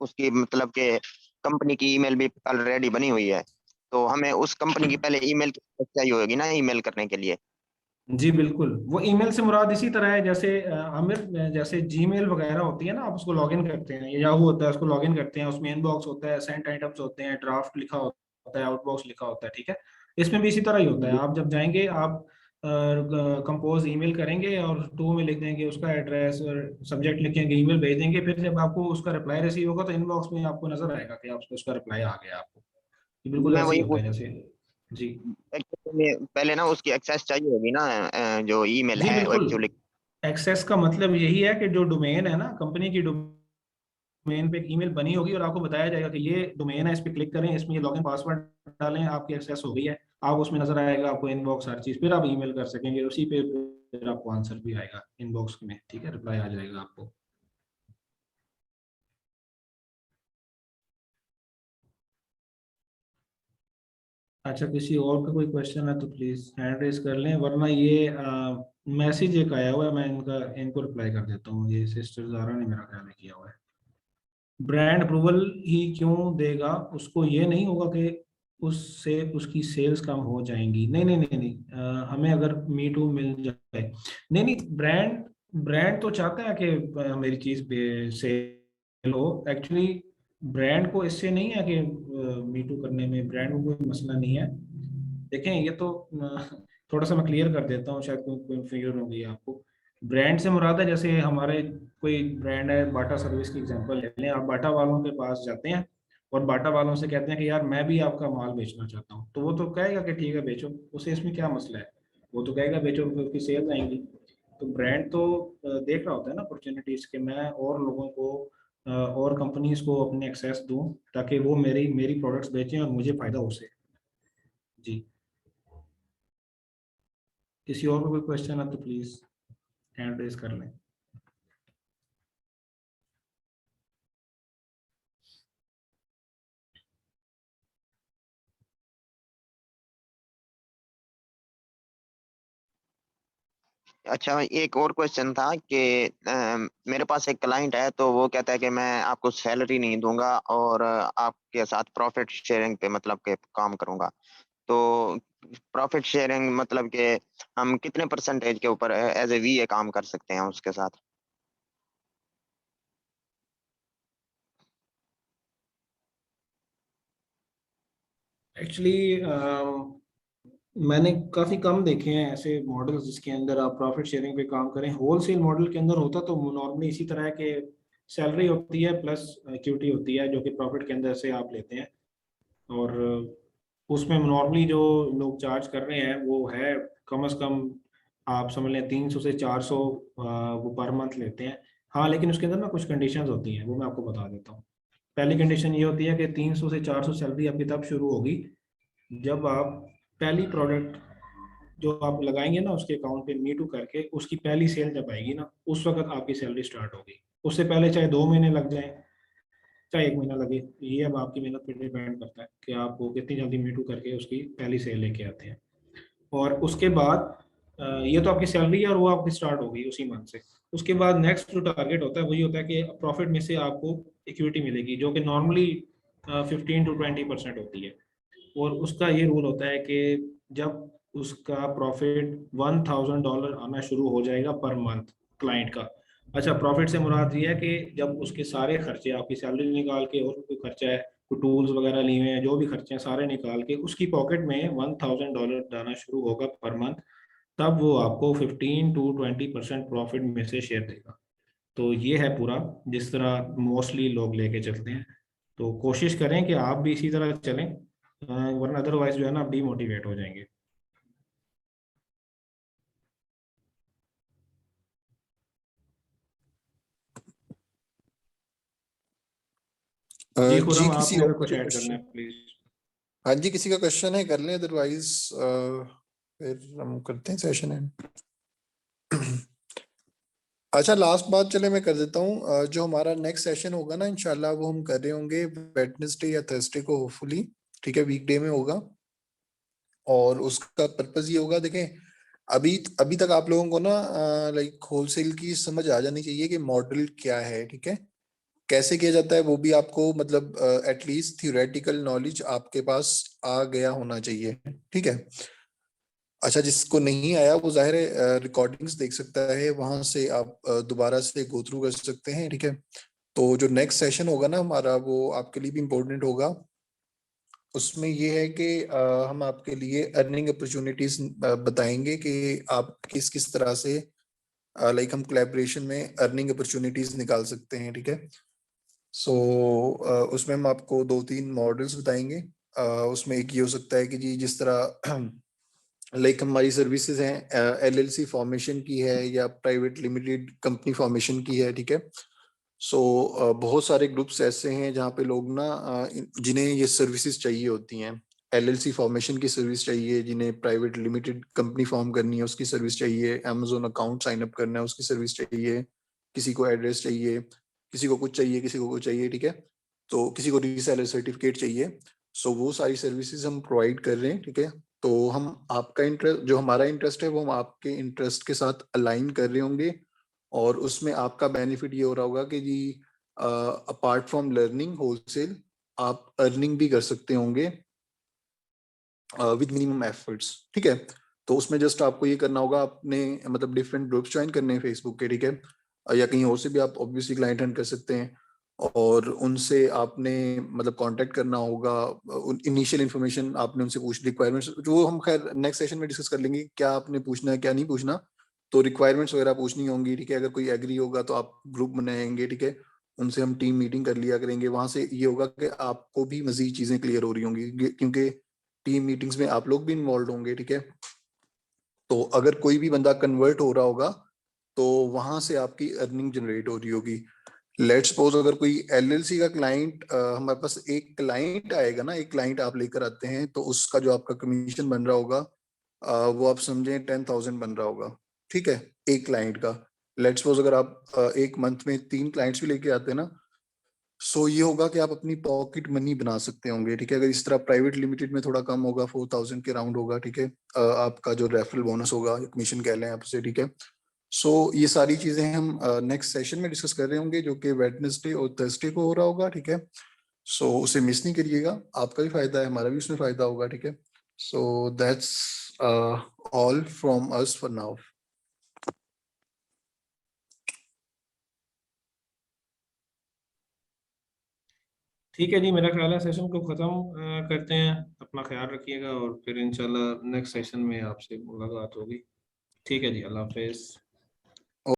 उसकी मतलब के कंपनी की ईमेल भी ऑलरेडी बनी हुई है, तो हमें उस कंपनी की पहले ईमेल की access चाहिए होगी ना ईमेल करने के लिए। जी बिल्कुल। वो ईमेल से मुराद इसी तरह है जैसे आमिर, जैसे जीमेल वगैरह होती है ना, आप उसको लॉगिन करते हैं, या याहू होता है उसको लॉगिन करते हैं, उसमें इनबॉक्स होता है, सेंट आइटम्स होते हैं, ड्राफ्ट लिखा होता है, आउटबॉक्स लिखा होता है। ठीक है, इसमें भी इसी तरह ही होता है। आप जब जाएंगे, आप कंपोज ईमेल करेंगे और टू में लिख देंगे उसका एड्रेस और सब्जेक्ट लिखेंगे, ईमेल भेज देंगे। फिर जब आपको उसका रिप्लाई रिसीव होगा तो इनबॉक्स में आपको नजर आएगा कि आपको उसका रिप्लाई आ गया आपको। ये बिल्कुल मैं ऐसे ही वही होता पूछ है जैसे। जी एक्चुअली पहले ना उसकी एक्सेस चाहिए होगी ना, जो ईमेल जी है बिल्कुल। एक्चुअली। एक्सेस का मतलब यही है कि जो डोमेन है ना, कंपनी की डोमेन पे एक ईमेल बनी होगी और आपको बताया जाएगा कि ये डोमेन है, इस पे क्लिक करें, इसमें ये लॉगिन पासवर्ड डालें, आपकी एक्सेस हो गई है। आप उसमें नजर आएगा आपको इनबॉक्स हर चीज, फिर आप ईमेल कर सकेंगे उसी पे, फिर आपको आंसर भी आएगा इनबॉक्स में। ठीक है, रिप्लाई आ जाएगा आपको। अच्छा, किसी और का कोई क्वेश्चन है तो प्लीज हैंड रेज कर लें, वरना ये मैसेज एक आया हुआ है, मैं इनको रिप्लाई कर देता हूँ। ये सिस्टर ज़ारा ने मेरा ख्याल है किया हुआ है। ब्रांड अप्रूवल ही क्यों देगा, उसको ये नहीं होगा कि उससे उसकी सेल्स कम हो जाएंगी। नहीं नहीं नहीं नहीं, हमें अगर मी टू मिल जाए, नहीं नहीं, ब्रांड ब्रांड तो चाहता है कि मेरी चीज सेल हो। एक्चुअली ब्रांड को इससे नहीं है कि मी टू करने में ब्रांड को कोई मसला नहीं है। देखें, ये तो थोड़ा सा मैं क्लियर कर देता हूँ, शायद कोई कंफ्यूजन हो गई आपको। ब्रांड से मुराद है, जैसे हमारे कोई ब्रांड है, बाटा सर्विस की एग्जांपल ले लें। आप बाटा वालों के पास जाते हैं और बाटा वालों से कहते हैं कि यार मैं भी आपका माल बेचना चाहता हूँ, तो वो तो कहेगा कि ठीक है बेचो, उसे इसमें क्या मसला है, वो तो कहेगा बेचो, फिर उसकी सेल्स आएंगी। तो ब्रांड तो देख रहा होता है ना अपॉर्चुनिटीज के, मैं और लोगों को और कंपनीज को अपने एक्सेस दूं ताकि वो मेरी मेरी प्रोडक्ट्स बेचें और मुझे फायदा हो सके। जी, किसी और को कोई क्वेश्चन है तो प्लीज हैंड रेज कर लें। अच्छा, एक और क्वेश्चन था कि मेरे पास एक क्लाइंट है, तो वो कहता है कि मैं आपको सैलरी नहीं दूंगा और आपके साथ प्रॉफिट शेयरिंग पे मतलब के काम करूंगा। तो प्रॉफिट शेयरिंग मतलब कि हम कितने परसेंटेज के ऊपर एज ए वीए काम कर सकते हैं उसके साथ? एक्चुअली मैंने काफ़ी कम देखे हैं ऐसे मॉडल्स जिसके अंदर आप प्रॉफिट शेयरिंग पे काम करें। होलसेल मॉडल के अंदर होता तो नॉर्मली इसी तरह के सैलरी होती है प्लस इक्विटी होती है जो कि प्रॉफिट के अंदर से आप लेते हैं। और उसमें नॉर्मली जो लोग चार्ज कर रहे हैं वो है कम से कम, आप समझ लें 300 से 400 वो पर मंथ लेते हैं। हाँ, लेकिन उसके अंदर ना कुछ कंडीशंस होती हैं, वो मैं आपको बता देता हूँ। पहली कंडीशन ये होती है कि 300 से 400 सैलरी आपकी तब शुरू होगी जब आप पहली प्रोडक्ट जो आप लगाएंगे ना उसके अकाउंट पे मी टू करके, उसकी पहली सेल जब आएगी ना उस वक्त आपकी सैलरी स्टार्ट होगी। उससे पहले चाहे 2 महीने लग जाए चाहे 1 महीना लगे, ये अब आपकी मेहनत पर डिपेंड करता है कि आप वो कितनी जल्दी मी टू करके उसकी पहली सेल लेके आते हैं। और उसके बाद ये तो आपकी सैलरी है और वो आपकी स्टार्ट होगी उसी मंथ से। उसके बाद नेक्स्ट जो टारगेट होता है वही होता है कि प्रॉफिट में से आपको इक्विटी मिलेगी जो कि नॉर्मली 15 to 20% होती है। और उसका ये रूल होता है कि जब उसका प्रॉफिट $1000 आना शुरू हो जाएगा पर मंथ क्लाइंट का। अच्छा, प्रॉफिट से मुराद ये है कि जब उसके सारे खर्चे आपकी सैलरी निकाल के और कोई खर्चा है, कोई टूल्स वगैरह लिए हुए हैं, जो भी खर्चे हैं सारे निकाल के उसकी पॉकेट में $1000 जाना शुरू होगा पर मंथ, तब वो आपको 15 to 20% प्रॉफिट में से शेयर देगा। तो ये है पूरा जिस तरह मोस्टली लोग लेके चलते हैं। तो कोशिश करें कि आप भी इसी तरह चलें, वरना अदरवाइज जो है ना आप डीमोटिवेट हो जाएंगे। जी जी, खुरम, किसी आपने और अगर का कुछ कोई ऐड करना क्वेश्चन? है प्लीज। हाँ जी, किसी का क्वेश्चन है कर लें, अदरवाइज फिर हम करते हैं सेशन एंड। अच्छा, लास्ट बात चले मैं कर देता हूँ। जो हमारा नेक्स्ट सेशन होगा ना इंशाल्लाह वो हम कर रहे होंगे वेडनेसडे या थर्सडे को होपफुली, ठीक है, वीकडे में होगा। और उसका पर्पज ये होगा, देखें अभी अभी तक आप लोगों को ना लाइक होलसेल की समझ आ जानी चाहिए कि मॉडल क्या है, ठीक है, कैसे किया जाता है, वो भी आपको मतलब एटलीस्ट थ्योरेटिकल नॉलेज आपके पास आ गया होना चाहिए, ठीक है। अच्छा, जिसको नहीं आया वो जाहिर है रिकॉर्डिंग्स देख सकता है, वहां से आप दोबारा से गो थ्रू कर सकते हैं, ठीक है। तो जो नेक्स्ट सेशन होगा ना हमारा वो आपके लिए भी इम्पोर्टेंट होगा। उसमें ये है कि हम आपके लिए अर्निंग अपॉर्चुनिटीज बताएंगे कि आप किस किस तरह से लाइक हम कोलैबोरेशन में अर्निंग अपॉर्चुनिटीज निकाल सकते हैं, ठीक है। सो उसमें हम आपको 2-3 मॉडल्स बताएंगे। उसमें एक ये हो सकता है कि जी जिस तरह लाइक हमारी सर्विसेज हैं एलएलसी फॉर्मेशन की है या प्राइवेट लिमिटेड कंपनी फॉर्मेशन की है, ठीक है। सो बहुत सारे ग्रुप्स ऐसे हैं जहाँ पे लोग ना जिन्हें ये सर्विसेज चाहिए होती हैं। एलएलसी फॉर्मेशन की सर्विस चाहिए, जिन्हें प्राइवेट लिमिटेड कंपनी फॉर्म करनी है उसकी सर्विस चाहिए, अमेजोन अकाउंट साइन अप करना है उसकी सर्विस चाहिए, किसी को एड्रेस चाहिए, किसी को कुछ चाहिए, किसी को कुछ चाहिए, ठीक है। तो किसी को रीसेलर सर्टिफिकेट चाहिए। सो वो सारी सर्विसेज हम प्रोवाइड कर रहे हैं, ठीक है। तो हम आपका इंटरेस्ट, जो हमारा इंटरेस्ट है वो हम आपके इंटरेस्ट के साथ अलाइन कर रहे होंगे, और उसमें आपका बेनिफिट ये हो रहा होगा कि जी अपार्ट फ्रॉम लर्निंग होलसेल आप अर्निंग भी कर सकते होंगे विद मिनिमम एफर्ट्स, ठीक है। तो उसमें जस्ट आपको ये करना होगा, आपने मतलब डिफरेंट ग्रुप्स ज्वाइन करने हैं फेसबुक के, ठीक है, या कहीं और से भी आप ऑब्वियसली क्लाइंट रन कर सकते हैं, और उनसे आपने मतलब कांटेक्ट करना होगा। इनिशियल इन्फॉर्मेशन आपने उनसे पूछ, रिक्वायरमेंट्स जो हम खैर नेक्स्ट सेशन में डिस्कस कर लेंगे, क्या आपने पूछना है क्या नहीं पूछना। तो रिक्वायरमेंट्स वगैरह पूछनी होंगी, ठीक है। अगर कोई एग्री होगा तो आप ग्रुप बनाएंगे, ठीक है, उनसे हम टीम मीटिंग कर लिया करेंगे। वहां से ये होगा कि आपको भी मजीद चीजें क्लियर हो रही होंगी, क्योंकि टीम मीटिंग्स में आप लोग भी इन्वॉल्व होंगे, ठीक है। तो अगर कोई भी बंदा कन्वर्ट हो रहा होगा तो वहां से आपकी अर्निंग जनरेट हो रही होगी। लेट्स सपोज अगर कोई एलएलसी का क्लाइंट, हमारे पास एक क्लाइंट आएगा ना, एक क्लाइंट आप लेकर आते हैं, तो उसका जो आपका कमीशन बन रहा होगा वो आप समझें 10,000 बन रहा होगा, ठीक है, एक क्लाइंट का। लेट्स सपोज अगर आप एक मंथ में 3 क्लाइंट्स भी लेके आते हैं ना, सो ये होगा कि आप अपनी पॉकेट मनी बना सकते होंगे, ठीक है। अगर इस तरह प्राइवेट लिमिटेड में थोड़ा कम होगा, 4,000 के राउंड होगा, ठीक है, आपका जो रेफरल बोनस होगा, कमीशन कह लें आपसे, ठीक है। सो ये सारी चीजें हम नेक्स्ट सेशन में डिस्कस कर रहे होंगे, जो कि वेडनेसडे और थर्सडे को हो रहा होगा, ठीक है। सो उसे मिस नहीं करिएगा, आपका भी फायदा है, हमारा भी उसमें फायदा होगा, ठीक है। So that's all from us for now. ठीक है जी, मेरा ख्याल है सेशन को ख़त्म करते हैं। अपना ख्याल रखिएगा और फिर इंशाल्लाह नेक्स्ट सेशन में आपसे मुलाकात होगी। ठीक है जी, अल्लाह हाफिज़।